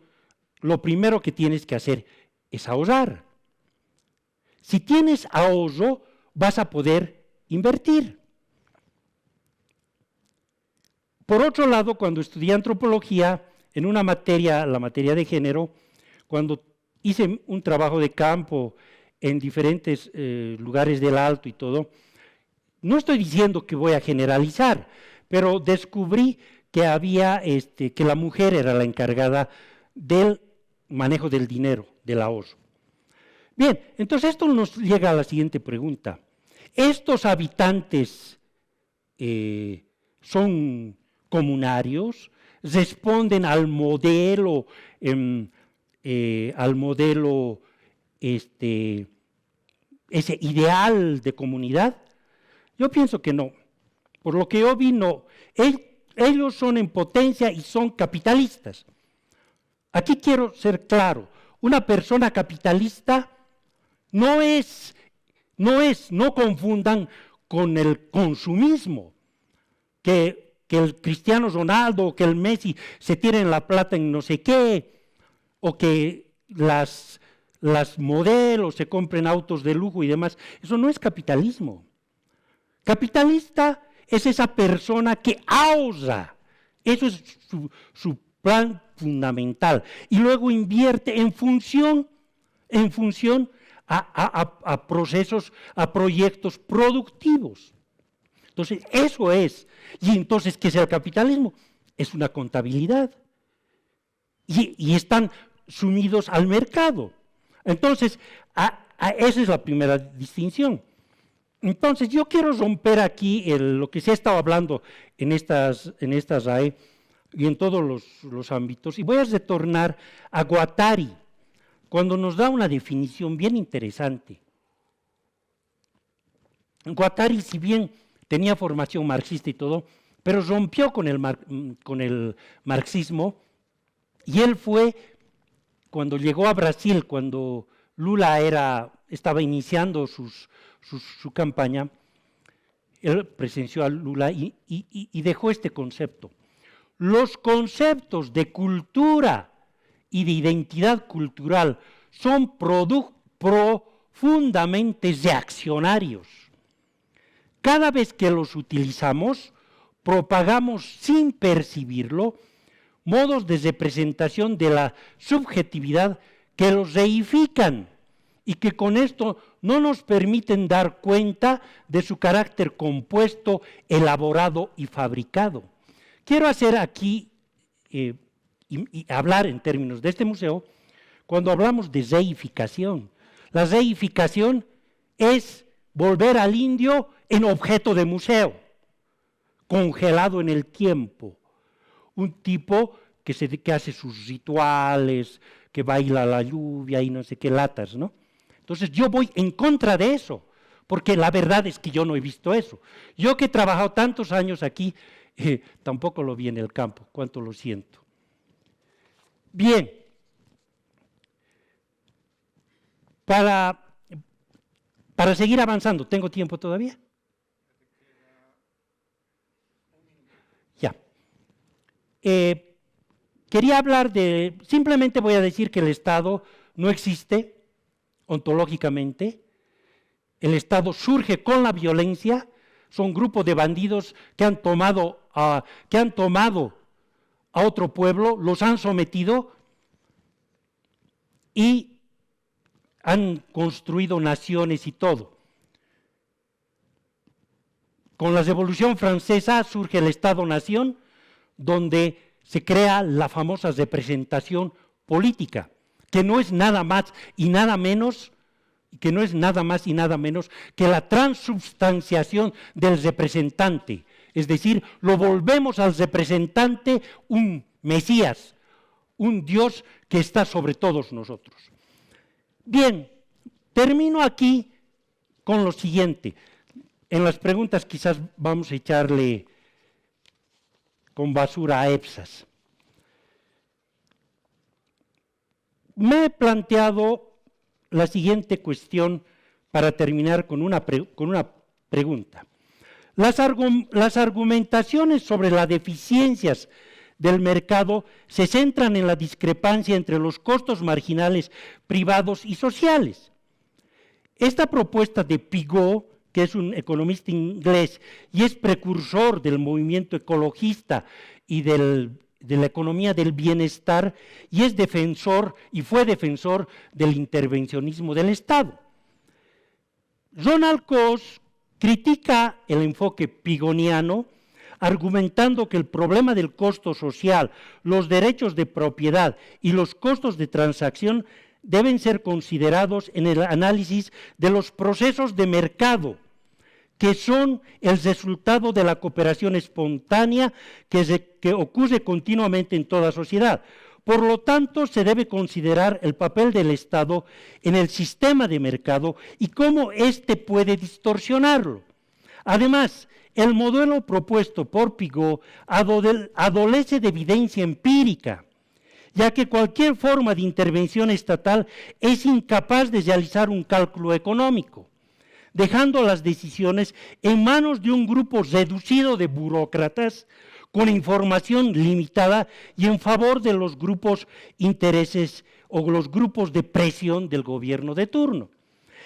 lo primero que tienes que hacer es ahorrar. Si tienes ahorro, vas a poder invertir. Por otro lado, cuando estudié antropología, en una materia, la materia de género, cuando hice un trabajo de campo en diferentes lugares del Alto y todo, no estoy diciendo que voy a generalizar, pero descubrí que había, que la mujer era la encargada del manejo del dinero, del ahorro. Bien, entonces esto nos llega a la siguiente pregunta. ¿Estos habitantes son comunarios? ¿Responden al modelo, ese ideal de comunidad? Yo pienso que no. Por lo que yo vi, no. Ellos son en potencia y son capitalistas. Aquí quiero ser claro. Una persona capitalista no confundan con el consumismo, que el Cristiano Ronaldo o que el Messi se tiren la plata en no sé qué, o que las modelos se compren autos de lujo y demás. Eso no es capitalismo. Capitalista es esa persona que ahorra. Eso es su plan fundamental. Y luego invierte en función a procesos, a proyectos productivos. Entonces, eso es. Y entonces, ¿qué es el capitalismo? Es una contabilidad. Y están sumidos al mercado. Entonces, esa es la primera distinción. Entonces, yo quiero romper aquí lo que se ha estado hablando en estas RAE y en todos los ámbitos, y voy a retornar a Guattari, cuando nos da una definición bien interesante. Guattari, si bien tenía formación marxista y todo, pero rompió con el marxismo, y él fue, cuando llegó a Brasil, cuando Lula estaba iniciando su campaña, él presenció a Lula y dejó este concepto. Los conceptos de cultura y de identidad cultural son profundamente reaccionarios. Cada vez que los utilizamos, propagamos sin percibirlo modos de representación de la subjetividad que los reifican y que con esto no nos permiten dar cuenta de su carácter compuesto, elaborado y fabricado. Quiero hacer aquí y hablar en términos de este museo cuando hablamos de reificación. La reificación es volver al indio en objeto de museo, congelado en el tiempo. Un tipo que hace sus rituales, que baila la lluvia y no sé qué latas, ¿no? Entonces yo voy en contra de eso, porque la verdad es que yo no he visto eso. Yo que he trabajado tantos años aquí, tampoco lo vi en el campo, cuánto lo siento. Bien, para seguir avanzando, ¿tengo tiempo todavía? Ya. Quería hablar simplemente voy a decir que el Estado no existe ontológicamente. El Estado surge con la violencia, son grupos de bandidos que han tomado a otro pueblo, los han sometido y han construido naciones y todo. Con la Revolución Francesa surge el Estado-Nación, donde se crea la famosa representación política, que no es nada más y nada menos que la transubstanciación del representante. Es decir, lo volvemos al representante un Mesías, un Dios que está sobre todos nosotros. Bien, termino aquí con lo siguiente. En las preguntas quizás vamos a echarle con basura a EPSAS. Me he planteado la siguiente cuestión para terminar con una pregunta. Las argumentaciones sobre las deficiencias del mercado se centran en la discrepancia entre los costos marginales privados y sociales. Esta propuesta de Piaget, que es un economista inglés y es precursor del movimiento ecologista y de la economía del bienestar, y es defensor y fue defensor del intervencionismo del Estado. Ronald Coase critica el enfoque pigoniano, argumentando que el problema del costo social, los derechos de propiedad y los costos de transacción deben ser considerados en el análisis de los procesos de mercado, que son el resultado de la cooperación espontánea que ocurre continuamente en toda sociedad. Por lo tanto, se debe considerar el papel del Estado en el sistema de mercado y cómo éste puede distorsionarlo. Además, el modelo propuesto por Piaget adolece de evidencia empírica, ya que cualquier forma de intervención estatal es incapaz de realizar un cálculo económico, dejando las decisiones en manos de un grupo reducido de burócratas con información limitada y en favor de los grupos intereses o los grupos de presión del gobierno de turno.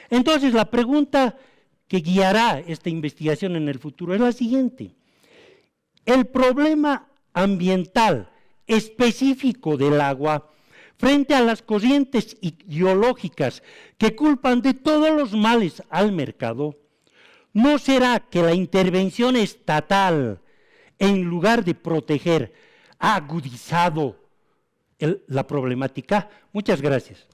Entonces, la pregunta que guiará esta investigación en el futuro es la siguiente. El problema ambiental específico del agua frente a las corrientes ideológicas que culpan de todos los males al mercado, ¿no será que la intervención estatal, en lugar de proteger, ha agudizado la problemática? Muchas gracias.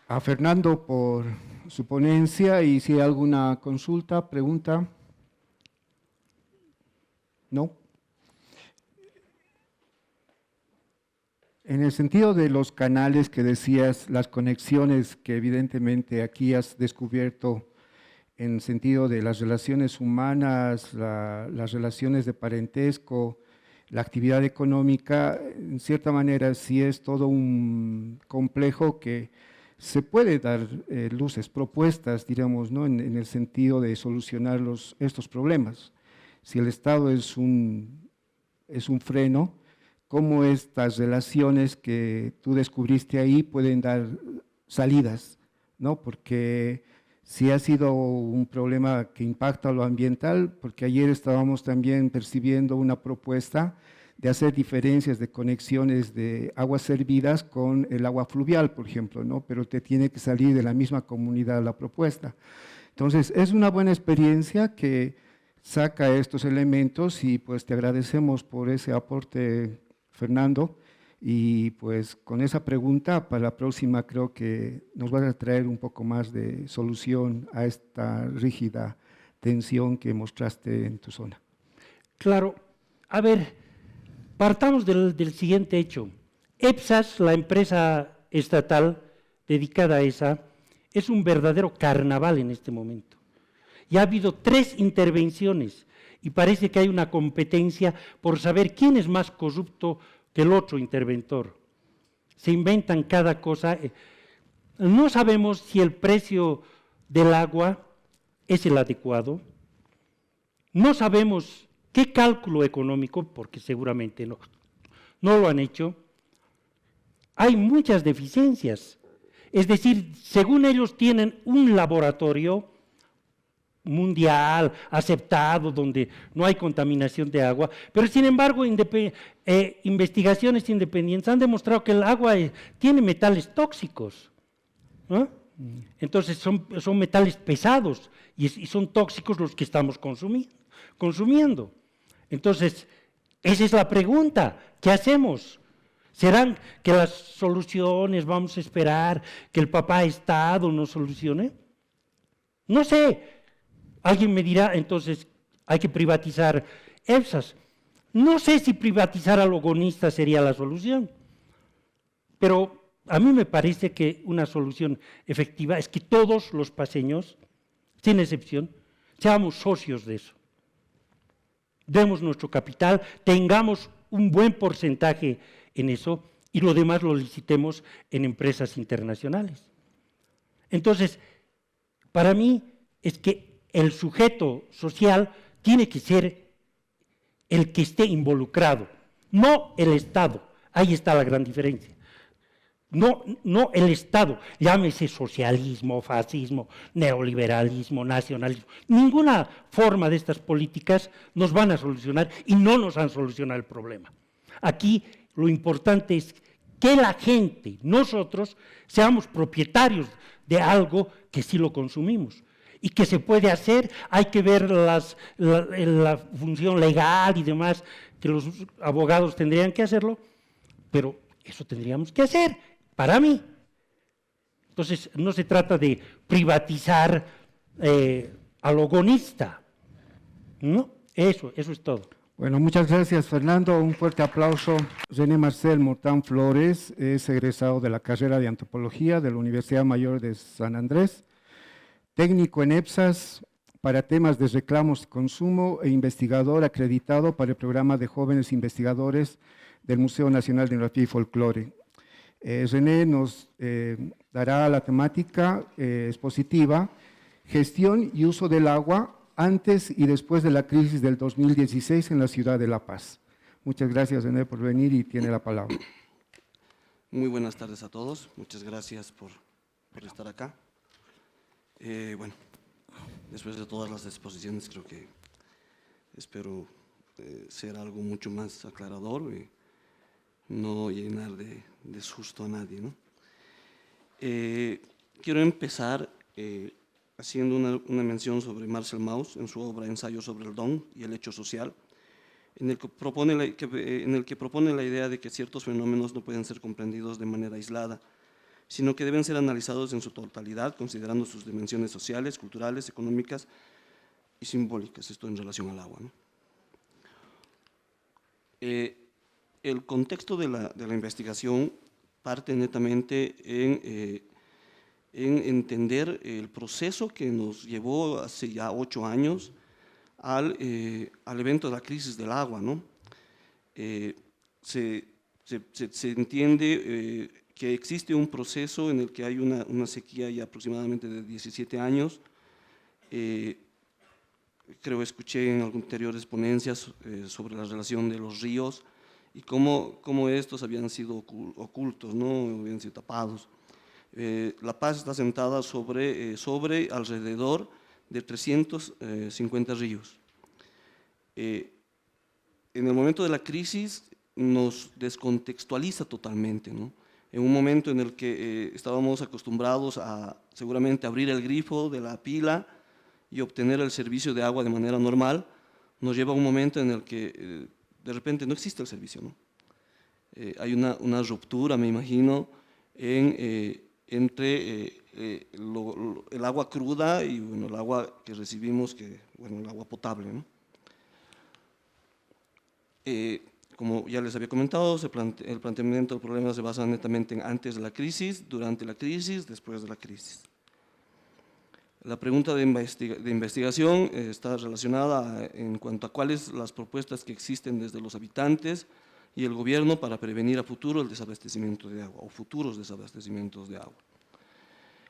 A Fernando por su ponencia, y si hay alguna consulta, pregunta. ¿No? En el sentido de los canales que decías, las conexiones que evidentemente aquí has descubierto en sentido de las relaciones humanas, las relaciones de parentesco, la actividad económica, en cierta manera sí es todo un complejo que se puede dar luces, propuestas, diríamos, ¿no? en el sentido de solucionar estos problemas. Si el Estado es un freno, cómo estas relaciones que tú descubriste ahí pueden dar salidas, ¿no? Porque si ha sido un problema que impacta a lo ambiental, porque ayer estábamos también percibiendo una propuesta de hacer diferencias de conexiones de aguas servidas con el agua fluvial, por ejemplo, ¿no? Pero te tiene que salir de la misma comunidad la propuesta. Entonces, es una buena experiencia que saca estos elementos y pues te agradecemos por ese aporte, Fernando, y pues con esa pregunta para la próxima creo que nos va a traer un poco más de solución a esta rígida tensión que mostraste en tu zona. Claro, a ver, partamos del siguiente hecho. EPSAS, la empresa estatal dedicada a esa, es un verdadero carnaval en este momento. Y ha habido 3 intervenciones y parece que hay una competencia por saber quién es más corrupto que el otro interventor. Se inventan cada cosa. No sabemos si el precio del agua es el adecuado. No sabemos qué cálculo económico, porque seguramente no lo han hecho. Hay muchas deficiencias. Es decir, según ellos tienen un laboratorio mundial, aceptado, donde no hay contaminación de agua, pero sin embargo investigaciones independientes han demostrado que el agua tiene metales tóxicos, ¿no? Entonces son metales pesados y son tóxicos los que estamos consumiendo. Entonces, esa es la pregunta, ¿qué hacemos? ¿Serán que las soluciones, vamos a esperar que el papá Estado nos solucione? No sé. Alguien me dirá, entonces, hay que privatizar EPSAS. No sé si privatizar a Logonista sería la solución, pero a mí me parece que una solución efectiva es que todos los paceños, sin excepción, seamos socios de eso. Demos nuestro capital, tengamos un buen porcentaje en eso y lo demás lo licitemos en empresas internacionales. Entonces, para mí es que el sujeto social tiene que ser el que esté involucrado, no el Estado. Ahí está la gran diferencia. No el Estado, llámese socialismo, fascismo, neoliberalismo, nacionalismo. Ninguna forma de estas políticas nos van a solucionar y no nos han solucionado el problema. Aquí lo importante es que la gente, nosotros, seamos propietarios de algo que sí lo consumimos y que se puede hacer. Hay que ver la función legal y demás, que los abogados tendrían que hacerlo, pero eso tendríamos que hacer, para mí. Entonces, no se trata de privatizar a Logonista, ¿no? Eso es todo. Bueno, muchas gracias, Fernando. Un fuerte aplauso. René Marcel Mortán Flores es egresado de la carrera de Antropología de la Universidad Mayor de San Andrés, técnico en EPSAS para temas de reclamos y consumo e investigador acreditado para el programa de jóvenes investigadores del Museo Nacional de Etnografía y Folclore. René nos dará la temática expositiva, gestión y uso del agua antes y después de la crisis del 2016 en la ciudad de La Paz. Muchas gracias, René, por venir y tiene la palabra. Muy buenas tardes a todos. Muchas gracias por estar acá. Bueno, después de todas las exposiciones, creo que espero ser algo mucho más aclarador y no llenar de susto a nadie, ¿no? Quiero empezar haciendo una mención sobre Marcel Mauss en su obra Ensayo sobre el don y el hecho social, en el que propone la idea de que ciertos fenómenos no pueden ser comprendidos de manera aislada, sino que deben ser analizados en su totalidad, considerando sus dimensiones sociales, culturales, económicas y simbólicas, esto en relación al agua, ¿no? El contexto de la investigación parte netamente en entender el proceso que nos llevó hace ya 8 años al evento de la crisis del agua, ¿no? Se entiende que existe un proceso en el que hay una sequía ya aproximadamente de 17 años. Creo escuché en anteriores ponencias sobre la relación de los ríos y cómo estos habían sido ocultos, ¿no? Habían sido tapados. La Paz está sentada sobre alrededor de 350 ríos. En el momento de la crisis nos descontextualiza totalmente, ¿no? En un momento en el que estábamos acostumbrados a seguramente abrir el grifo de la pila y obtener el servicio de agua de manera normal, nos lleva a un momento en el que de repente no existe el servicio, ¿no? Hay una ruptura, me imagino, entre el agua cruda y bueno, el agua que recibimos, el agua potable, ¿no? Como ya les había comentado, el planteamiento del problema se basa netamente en antes de la crisis, durante la crisis, después de la crisis. La pregunta de investigación está relacionada en cuanto a cuáles las propuestas que existen desde los habitantes y el gobierno para prevenir a futuro el desabastecimiento de agua o futuros desabastecimientos de agua.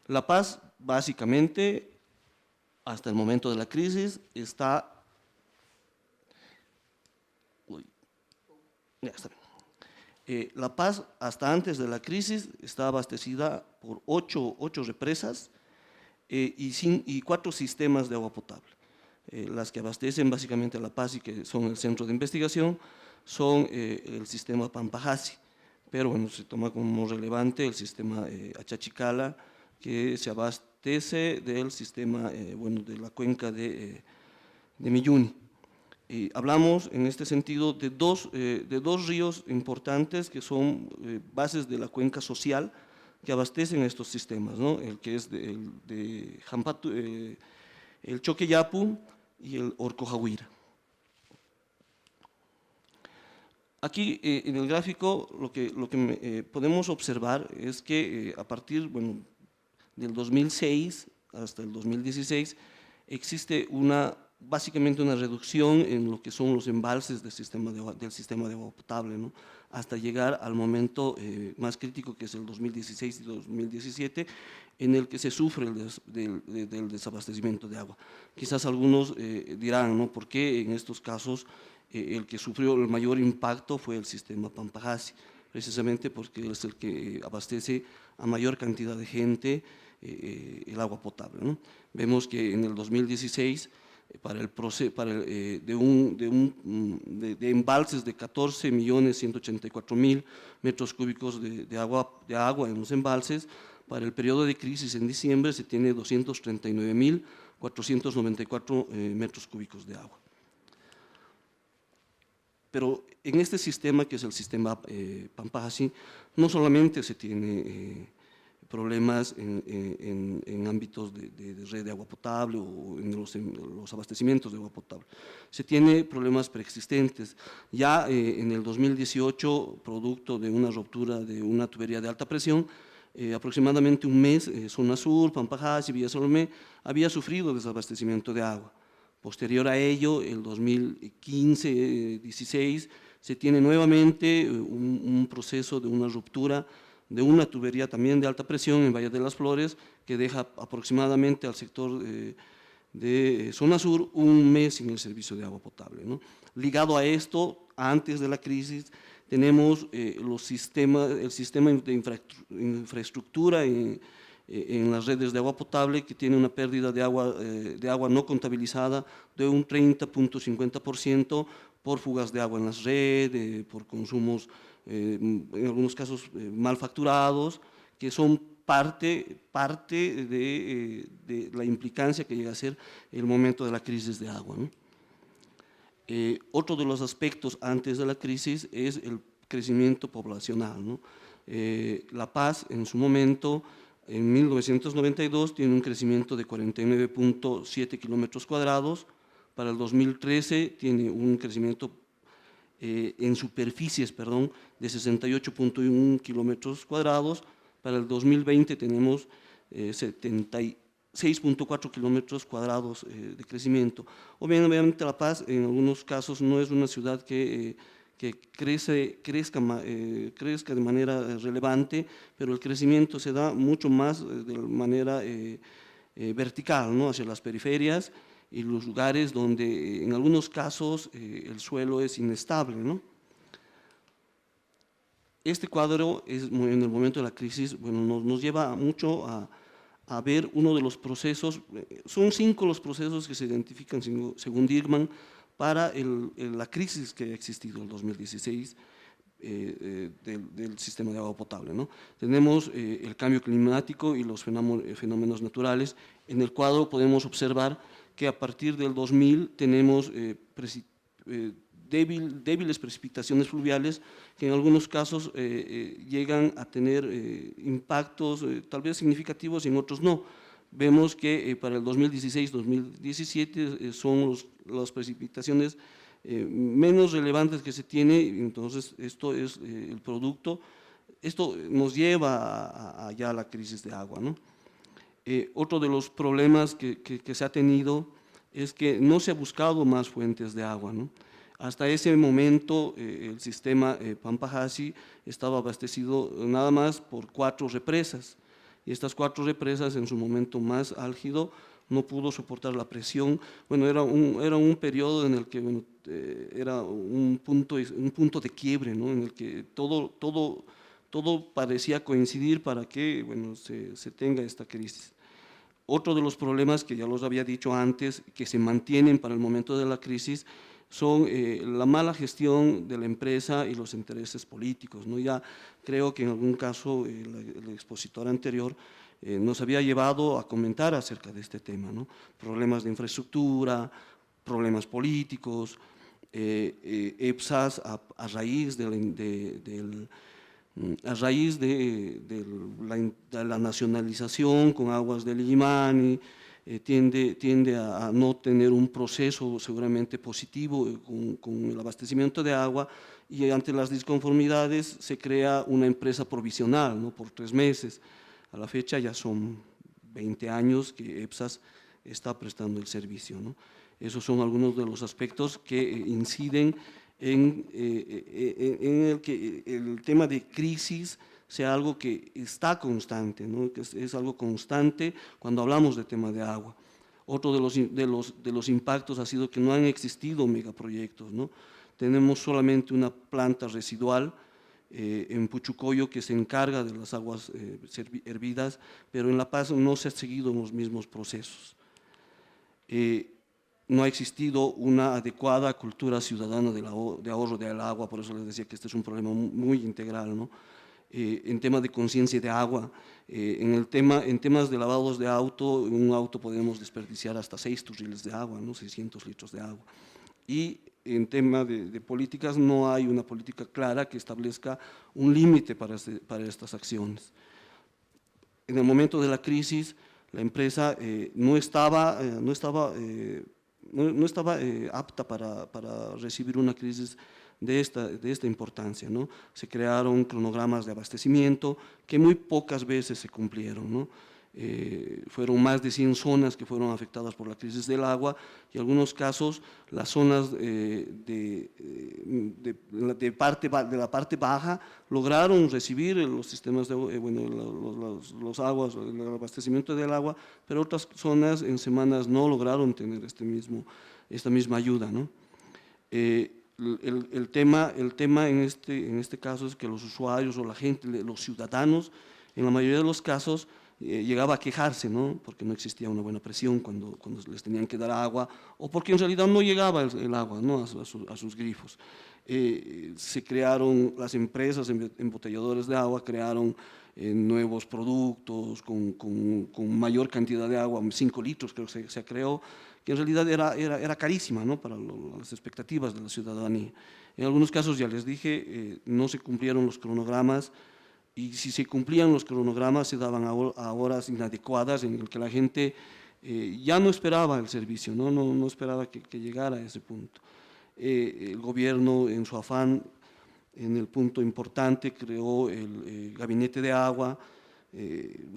La Paz, básicamente, hasta el momento de la crisis, La Paz, hasta antes de la crisis, está abastecida por 8 represas y 4 sistemas de agua potable. Las que abastecen básicamente a La Paz y que son el centro de investigación son el sistema Pampajasi, pero bueno, se toma como relevante el sistema Achachicala, que se abastece del sistema, bueno, de la cuenca de Milluni. Hablamos en este sentido de dos ríos importantes que son bases de la cuenca social que abastecen estos sistemas, ¿no? El que es el de Jampatu, el Choqueyapu y el Orcojahuira. Aquí en el gráfico lo que podemos observar es que a partir, bueno, del 2006 hasta el 2016 existe básicamente una reducción en lo que son los embalses del sistema de agua potable, ¿no? Hasta llegar al momento más crítico, que es el 2016 y 2017, en el que se sufre del desabastecimiento de agua. Quizás algunos dirán, ¿no?, ¿por qué en estos casos el que sufrió el mayor impacto fue el sistema Pampajasi? Precisamente porque es el que abastece a mayor cantidad de gente el agua potable, ¿no? Vemos que en el 2016, de embalses de 14.184.000 metros cúbicos de agua en los embalses, para el periodo de crisis en diciembre se tiene 239.494 metros cúbicos de agua. Pero en este sistema, que es el sistema Pampajasi, no solamente se tiene problemas en ámbitos de red de agua potable o en los abastecimientos de agua potable. Se tiene problemas preexistentes. Ya en el 2018, producto de una ruptura de una tubería de alta presión, aproximadamente un mes, Zona Sur, Pampajasi, Villa Salomé, había sufrido desabastecimiento de agua. Posterior a ello, el 2015-16, se tiene nuevamente un proceso de una ruptura de una tubería también de alta presión en Valle de las Flores, que deja aproximadamente al sector de Zona Sur un mes sin el servicio de agua potable, ¿no? Ligado a esto, antes de la crisis, tenemos el sistema de infraestructura en las redes de agua potable, que tiene una pérdida de agua no contabilizada de un 30.50% por fugas de agua en las redes, por consumos en algunos casos mal facturados, que son parte de la implicancia que llega a ser el momento de la crisis de agua, ¿no? Otro de los aspectos antes de la crisis es el crecimiento poblacional, ¿no? La Paz, en su momento, en 1992, tiene un crecimiento de 49.7 kilómetros cuadrados. Para el 2013 tiene un crecimiento en superficies, perdón, de 68.1 kilómetros cuadrados. Para el 2020 tenemos 76.4 kilómetros cuadrados de crecimiento. Obviamente La Paz en algunos casos no es una ciudad que crezca de manera relevante, pero el crecimiento se da mucho más de manera vertical, ¿no?, hacia las periferias y los lugares donde en algunos casos el suelo es inestable, ¿no? Este cuadro en el momento de la crisis, bueno, nos lleva mucho a ver uno de los procesos. Son 5 los procesos que se identifican según Dirkman para la crisis que ha existido en el 2016 del sistema de agua potable, ¿no? Tenemos el cambio climático y los fenómenos naturales. En el cuadro podemos observar que a partir del 2000 tenemos débiles precipitaciones fluviales que en algunos casos llegan a tener impactos tal vez significativos y en otros no. Vemos que para el 2016-2017 son las precipitaciones menos relevantes que se tiene, entonces esto es el producto. Esto nos lleva ya a la crisis de agua, ¿no? Otro de los problemas que se ha tenido es que no se ha buscado más fuentes de agua, ¿no? Hasta ese momento el sistema Pampajasi estaba abastecido nada más por 4 represas, y estas 4 represas en su momento más álgido no pudo soportar la presión. Bueno, era un periodo en el que bueno, era un punto de quiebre, ¿no? En el que todo parecía coincidir para que bueno, se tenga esta crisis. Otro de los problemas que ya los había dicho antes, que se mantienen para el momento de la crisis, son la mala gestión de la empresa y los intereses políticos, ¿no? Ya creo que en algún caso el expositor anterior nos había llevado a comentar acerca de este tema, ¿no? Problemas de infraestructura, problemas políticos, EPSAS a raíz de la nacionalización con aguas del Illimani, tiende a no tener un proceso seguramente positivo con el abastecimiento de agua, y ante las disconformidades se crea una empresa provisional, ¿no? Por 3 meses. A la fecha ya son 20 años que EPSAS está prestando el servicio, ¿no? Esos son algunos de los aspectos que inciden en el que el tema de crisis sea algo que está constante, ¿no? Que es algo constante cuando hablamos de tema de agua. Otro de los impactos ha sido que no han existido megaproyectos, ¿no? Tenemos solamente una planta residual en Puchucoyo que se encarga de las aguas hervidas, pero en La Paz no se ha seguido los mismos procesos. No ha existido una adecuada cultura ciudadana de ahorro del agua, por eso les decía que este es un problema muy integral, ¿no? En temas de conciencia de agua, en temas de lavados de auto, en un auto podemos desperdiciar hasta 6 turriles de agua, ¿no? 600 litros de agua. Y en tema de políticas no hay una política clara que establezca un límite para estas acciones. En el momento de la crisis, la empresa no estaba apta para recibir una crisis de esta importancia, ¿no? Se crearon cronogramas de abastecimiento que muy pocas veces se cumplieron, ¿no? Fueron más de 100 zonas que fueron afectadas por la crisis del agua, y en algunos casos las zonas de la parte baja lograron recibir los sistemas los aguas, el abastecimiento del agua, pero otras zonas en semanas no lograron tener esta misma ayuda, ¿no? El tema en este caso es que los usuarios o la gente, los ciudadanos, en la mayoría de los casos llegaba a quejarse, ¿no? Porque no existía una buena presión cuando les tenían que dar agua, o porque en realidad no llegaba el agua, ¿no? a sus grifos. Se crearon las empresas embotelladoras de agua, crearon nuevos productos con mayor cantidad de agua, 5 litros creo que se creó, que en realidad era carísima, ¿no? Para las expectativas de la ciudadanía. En algunos casos, ya les dije, no se cumplieron los cronogramas, y si se cumplían los cronogramas se daban a horas inadecuadas en el que la gente ya no esperaba el servicio, no esperaba que llegara a ese punto. El gobierno, en su afán, en el punto importante, creó el gabinete de agua.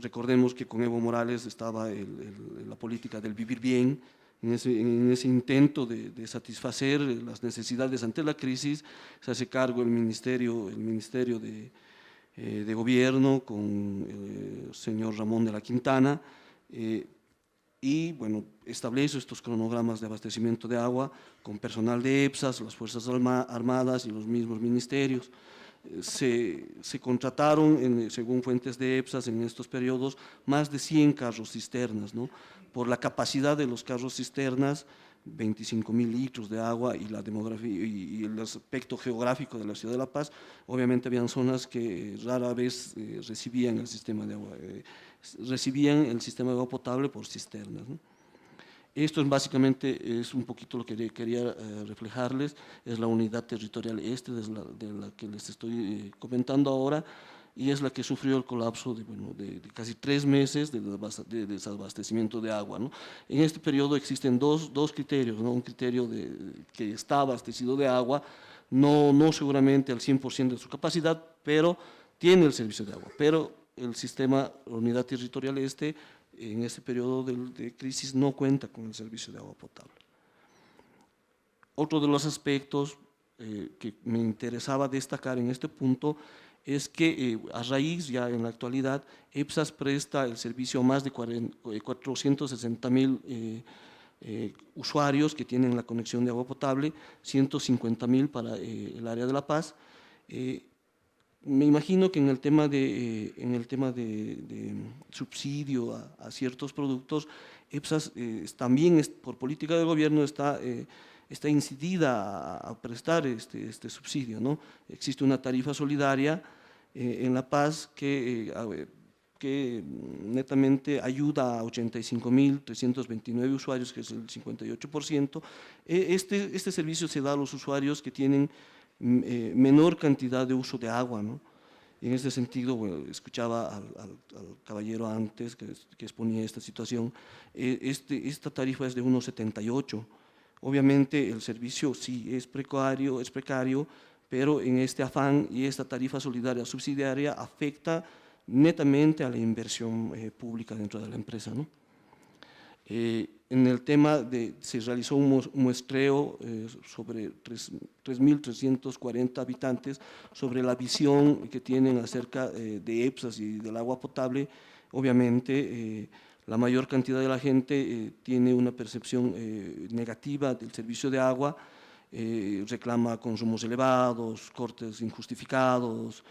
Recordemos que con Evo Morales estaba la política del vivir bien. En ese intento de satisfacer las necesidades ante la crisis, se hace cargo el Ministerio de Gobierno con el señor Ramón de la Quintana, y bueno, establece estos cronogramas de abastecimiento de agua con personal de EPSAS, las Fuerzas Armadas y los mismos ministerios. Se contrataron, según fuentes de EPSAS, en estos periodos, más de 100 carros cisternas, ¿no? Por la capacidad de los carros cisternas, 25.000 litros de agua, y la demografía y el aspecto geográfico de la ciudad de La Paz, obviamente habían zonas que rara vez recibían el sistema de agua, de agua potable por cisternas, ¿no? Esto básicamente es un poquito lo que quería reflejarles, es la unidad territorial de la que les estoy comentando ahora, y es la que sufrió el colapso de casi 3 meses de desabastecimiento de agua, ¿no? En este periodo existen dos criterios, ¿no? Un criterio que está abastecido de agua, no seguramente al 100% de su capacidad, pero tiene el servicio de agua, pero el sistema, la unidad territorial en este periodo de crisis no cuenta con el servicio de agua potable. Otro de los aspectos que me interesaba destacar en este punto es que a raíz, ya en la actualidad, EPSAS presta el servicio a más de 460.000 usuarios que tienen la conexión de agua potable, 150.000 para el área de La Paz. Me imagino que en el tema de subsidio a ciertos productos, EPSAS también por política del gobierno está incidida a prestar este subsidio, ¿no? Existe una tarifa solidaria en La Paz que netamente ayuda a 85.329 usuarios, que es el 58%. Este servicio se da a los usuarios que tienen menor cantidad de uso de agua, ¿no? Y en este sentido, bueno, escuchaba al caballero antes que exponía esta situación, esta tarifa es de 1,78. Obviamente el servicio sí es precario, pero en este afán y esta tarifa solidaria subsidiaria afecta netamente a la inversión pública dentro de la empresa, ¿no? En el tema se realizó un muestreo sobre 3.340 habitantes sobre la visión que tienen acerca de EPSAS y del agua potable. Obviamente, la mayor cantidad de la gente tiene una percepción negativa del servicio de agua, reclama consumos elevados, cortes injustificados,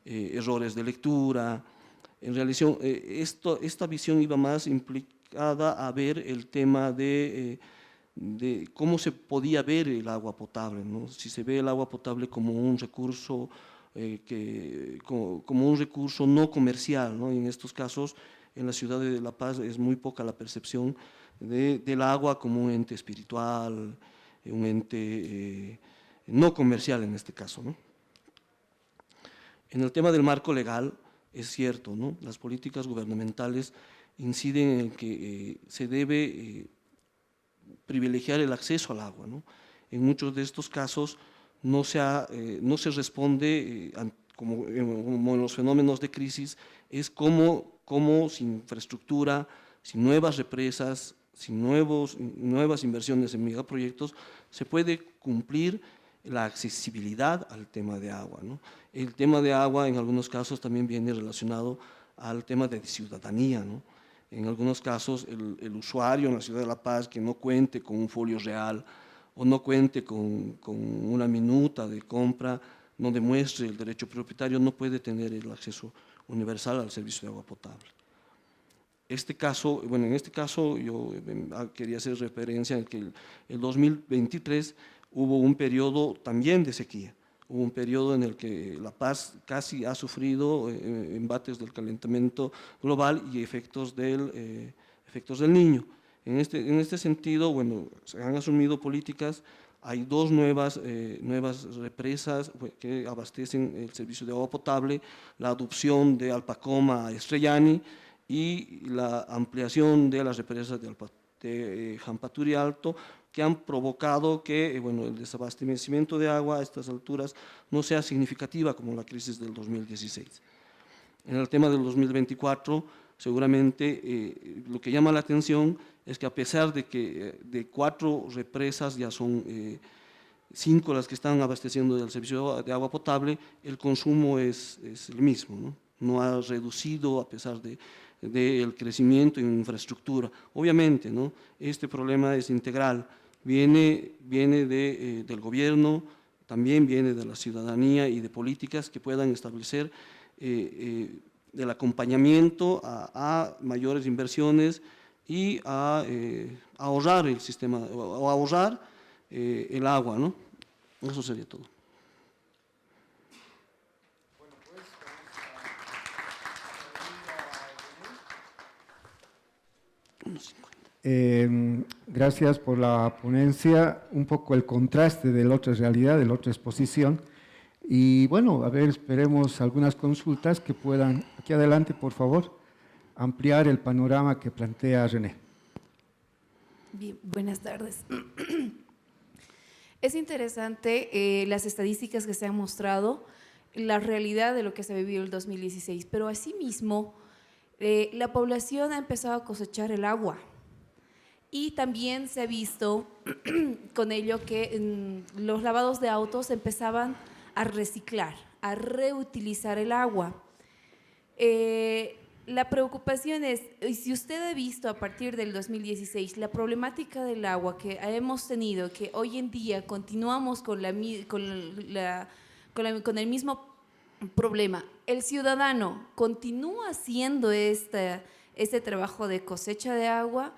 errores de lectura. En realidad, esta visión iba más implicada a ver el tema de cómo se podía ver el agua potable, ¿no? Si se ve el agua potable como un recurso, como un recurso no comercial, ¿no? Y en estos casos, en la ciudad de La Paz es muy poca la percepción del agua como un ente espiritual, un ente no comercial en este caso, ¿no? En el tema del marco legal, es cierto, ¿no? Las políticas gubernamentales inciden en que se debe privilegiar el acceso al agua, ¿no? En muchos de estos casos no se responde, como en los fenómenos de crisis, es como sin infraestructura, sin nuevas represas, sin nuevas inversiones en megaproyectos, se puede cumplir la accesibilidad al tema de agua, ¿no? El tema de agua en algunos casos también viene relacionado al tema de ciudadanía, ¿no? En algunos casos el usuario en la ciudad de La Paz que no cuente con un folio real o no cuente con una minuta de compra, no demuestre el derecho prioritario, no puede tener el acceso universal al servicio de agua potable. En este caso yo quería hacer referencia a que el 2023 hubo un periodo también de sequía. Hubo un periodo en el que La Paz casi ha sufrido embates del calentamiento global y efectos del Niño. En este sentido, bueno, se han asumido políticas. Hay dos nuevas represas que abastecen el servicio de agua potable, la adopción de Alpacoma a Estrellani y la ampliación de las represas de Jampaturi Alto, que han provocado que el desabastecimiento de agua a estas alturas no sea significativa como la crisis del 2016. En el tema del 2024, seguramente lo que llama la atención es que a pesar de que de 4 represas ya son 5 las que están abasteciendo del servicio de agua potable, el consumo es el mismo, ¿no? No ha reducido a pesar del crecimiento en infraestructura. Obviamente, ¿no? Este problema es integral. Viene del gobierno, también viene de la ciudadanía y de políticas que puedan establecer el acompañamiento a mayores inversiones y a ahorrar el sistema, o ahorrar el agua, ¿no? Eso sería todo. Gracias por la ponencia, un poco el contraste de la otra realidad, de la otra exposición. Y bueno, a ver, esperemos algunas consultas que puedan, aquí adelante por favor, ampliar el panorama que plantea René. Bien, buenas tardes. Es interesante las estadísticas que se han mostrado, la realidad de lo que se vivió el 2016, pero asimismo la población ha empezado a cosechar el agua. Y también se ha visto con ello que los lavados de autos empezaban a reciclar, a reutilizar el agua. La preocupación es, si usted ha visto a partir del 2016 la problemática del agua que hemos tenido, que hoy en día continuamos con el mismo problema, el ciudadano continúa haciendo este trabajo de cosecha de agua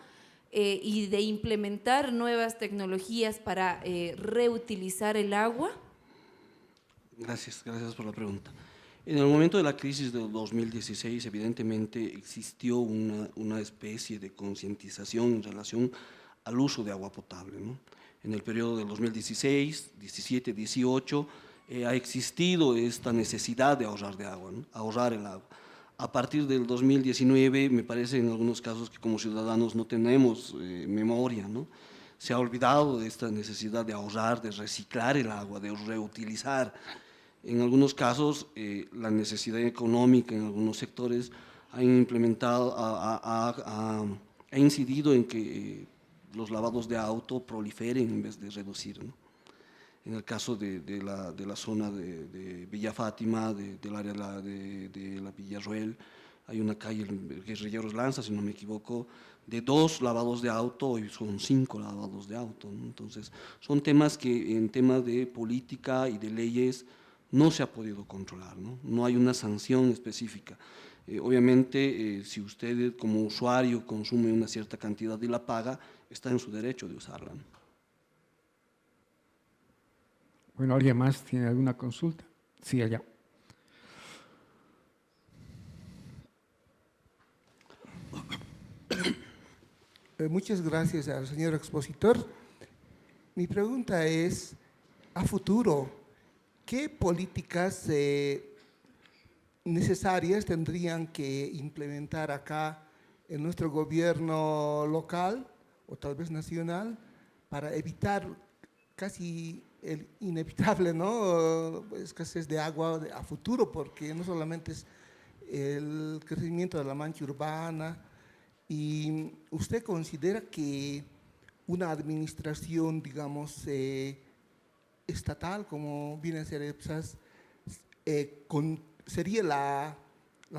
y de implementar nuevas tecnologías para reutilizar el agua. Gracias por la pregunta. En el momento de la crisis del 2016, evidentemente existió una especie de concientización en relación al uso de agua potable, ¿no? En el periodo del 2016, 17, 18, ha existido esta necesidad de ahorrar agua, ¿no? Ahorrar el agua. A partir del 2019, me parece en algunos casos que como ciudadanos no tenemos memoria, ¿no? Se ha olvidado de esta necesidad de ahorrar, de reciclar el agua, de reutilizar. En algunos casos, la necesidad económica en algunos sectores ha incidido en que los lavados de auto proliferen en vez de reducir, ¿no? En el caso de la zona de Villa Fátima, del área de la Villarroel, hay una calle, Guerrilleros Lanza, si no me equivoco, de 2 lavados de auto y son 5 lavados de auto, ¿no? Entonces, son temas que en temas de política y de leyes no se ha podido controlar, ¿no? No hay una sanción específica. Obviamente, si usted como usuario consume una cierta cantidad y la paga, está en su derecho de usarla, ¿no? Bueno, ¿alguien más tiene alguna consulta? Sí, allá. Muchas gracias al señor expositor. Mi pregunta es, a futuro, ¿qué políticas necesarias tendrían que implementar acá en nuestro gobierno local o tal vez nacional para evitar casi el inevitable, ¿no?, escasez de agua a futuro? Porque no solamente es el crecimiento de la mancha urbana. ¿Y usted considera que una administración, digamos, estatal, como viene a ser EPSAS, sería la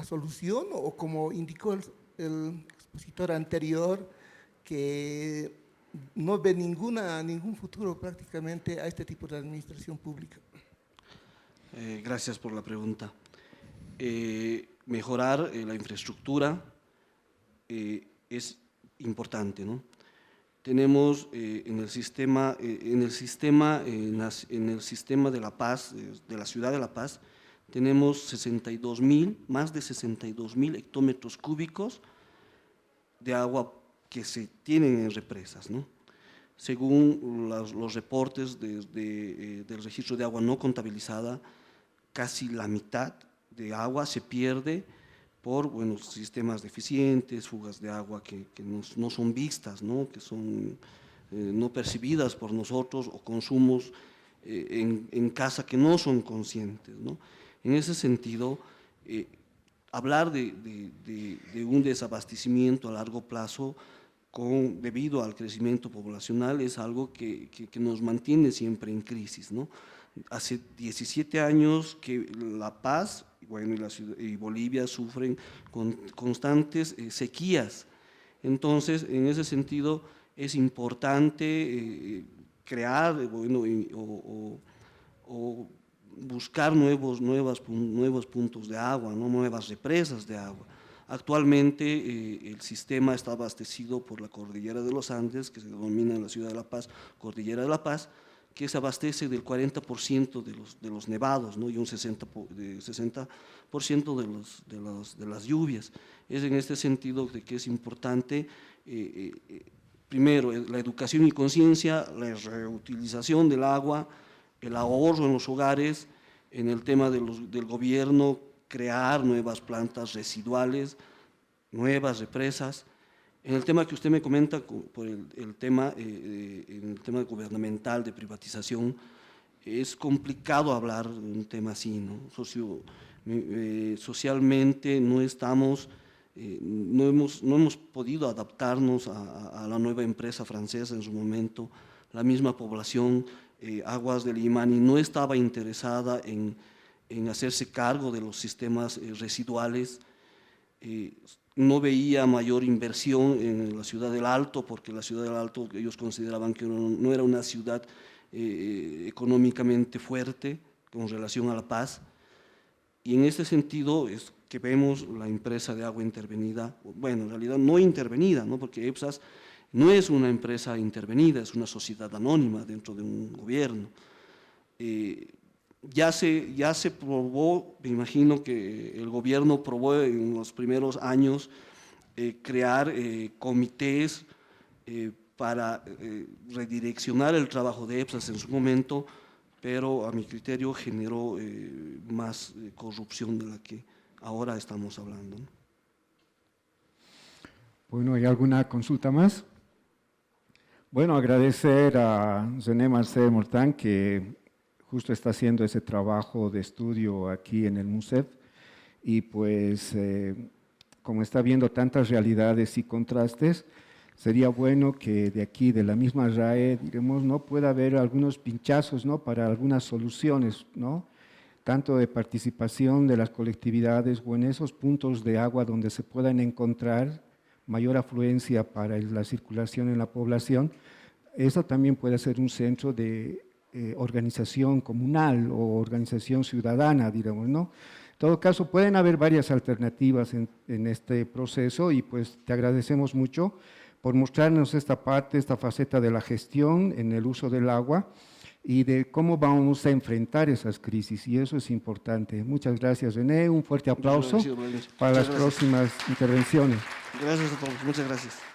solución, o como indicó el expositor anterior, que no ve ningún futuro prácticamente a este tipo de administración pública? Gracias por la pregunta. Mejorar la infraestructura es importante, ¿no? Tenemos en el sistema de La Paz, de la ciudad de La Paz, tenemos más de 62.000 hectómetros cúbicos de agua que se tienen en represas, ¿no? Según los reportes del registro de agua no contabilizada, casi la mitad de agua se pierde por sistemas deficientes, fugas de agua que no son vistas, ¿no?, que son no percibidas por nosotros, o consumos en casa que no son conscientes, ¿no? En ese sentido, hablar de un desabastecimiento a largo plazo debido al crecimiento poblacional es algo que nos mantiene siempre en crisis, ¿no? Hace 17 años que La Paz y Bolivia sufren con constantes sequías. Entonces, en ese sentido, es importante crear o buscar nuevos puntos de agua, ¿no?, nuevas represas de agua. Actualmente el sistema está abastecido por la Cordillera de los Andes, que se denomina en la ciudad de La Paz Cordillera de La Paz, que se abastece del 40% de los nevados, ¿no?, y un 60% de las lluvias. Es en este sentido de que es importante, primero, la educación y conciencia, la reutilización del agua, el ahorro en los hogares, en el tema del gobierno, crear nuevas plantas residuales, nuevas represas. En el tema que usted me comenta, por el tema gubernamental de privatización, es complicado hablar de un tema así, ¿no? Socialmente no hemos podido adaptarnos a la nueva empresa francesa en su momento. La misma población, Aguas del Limani, no estaba interesada en en hacerse cargo de los sistemas residuales. No veía mayor inversión en la ciudad del Alto, porque la ciudad del Alto ellos consideraban que no era una ciudad económicamente fuerte con relación a La Paz. Y en este sentido es que vemos la empresa de agua intervenida, bueno, en realidad no intervenida, ¿no? Porque EPSAS no es una empresa intervenida, es una sociedad anónima dentro de un gobierno. Ya se probó, me imagino que el gobierno probó en los primeros años crear comités para redireccionar el trabajo de EPSAS en su momento, pero a mi criterio generó más corrupción de la que ahora estamos hablando, ¿no? Bueno, ¿hay alguna consulta más? Bueno, agradecer a René Marcel Mortán, que justo está haciendo ese trabajo de estudio aquí en el MUSEF, y pues como está viendo tantas realidades y contrastes, sería bueno que de aquí, de la misma RAE, diremos, ¿no? Pueda haber algunos pinchazos, ¿no? Para algunas soluciones, ¿no? Tanto de participación de las colectividades o en esos puntos de agua donde se puedan encontrar mayor afluencia para la circulación en la población. Eso también puede ser un centro de organización comunal o organización ciudadana, diremos, ¿no? En todo caso, pueden haber varias alternativas en este proceso y pues te agradecemos mucho por mostrarnos esta parte, esta faceta de la gestión en el uso del agua y de cómo vamos a enfrentar esas crisis, y eso es importante. Muchas gracias, René, un fuerte aplauso para las próximas intervenciones. Gracias a todos, muchas gracias.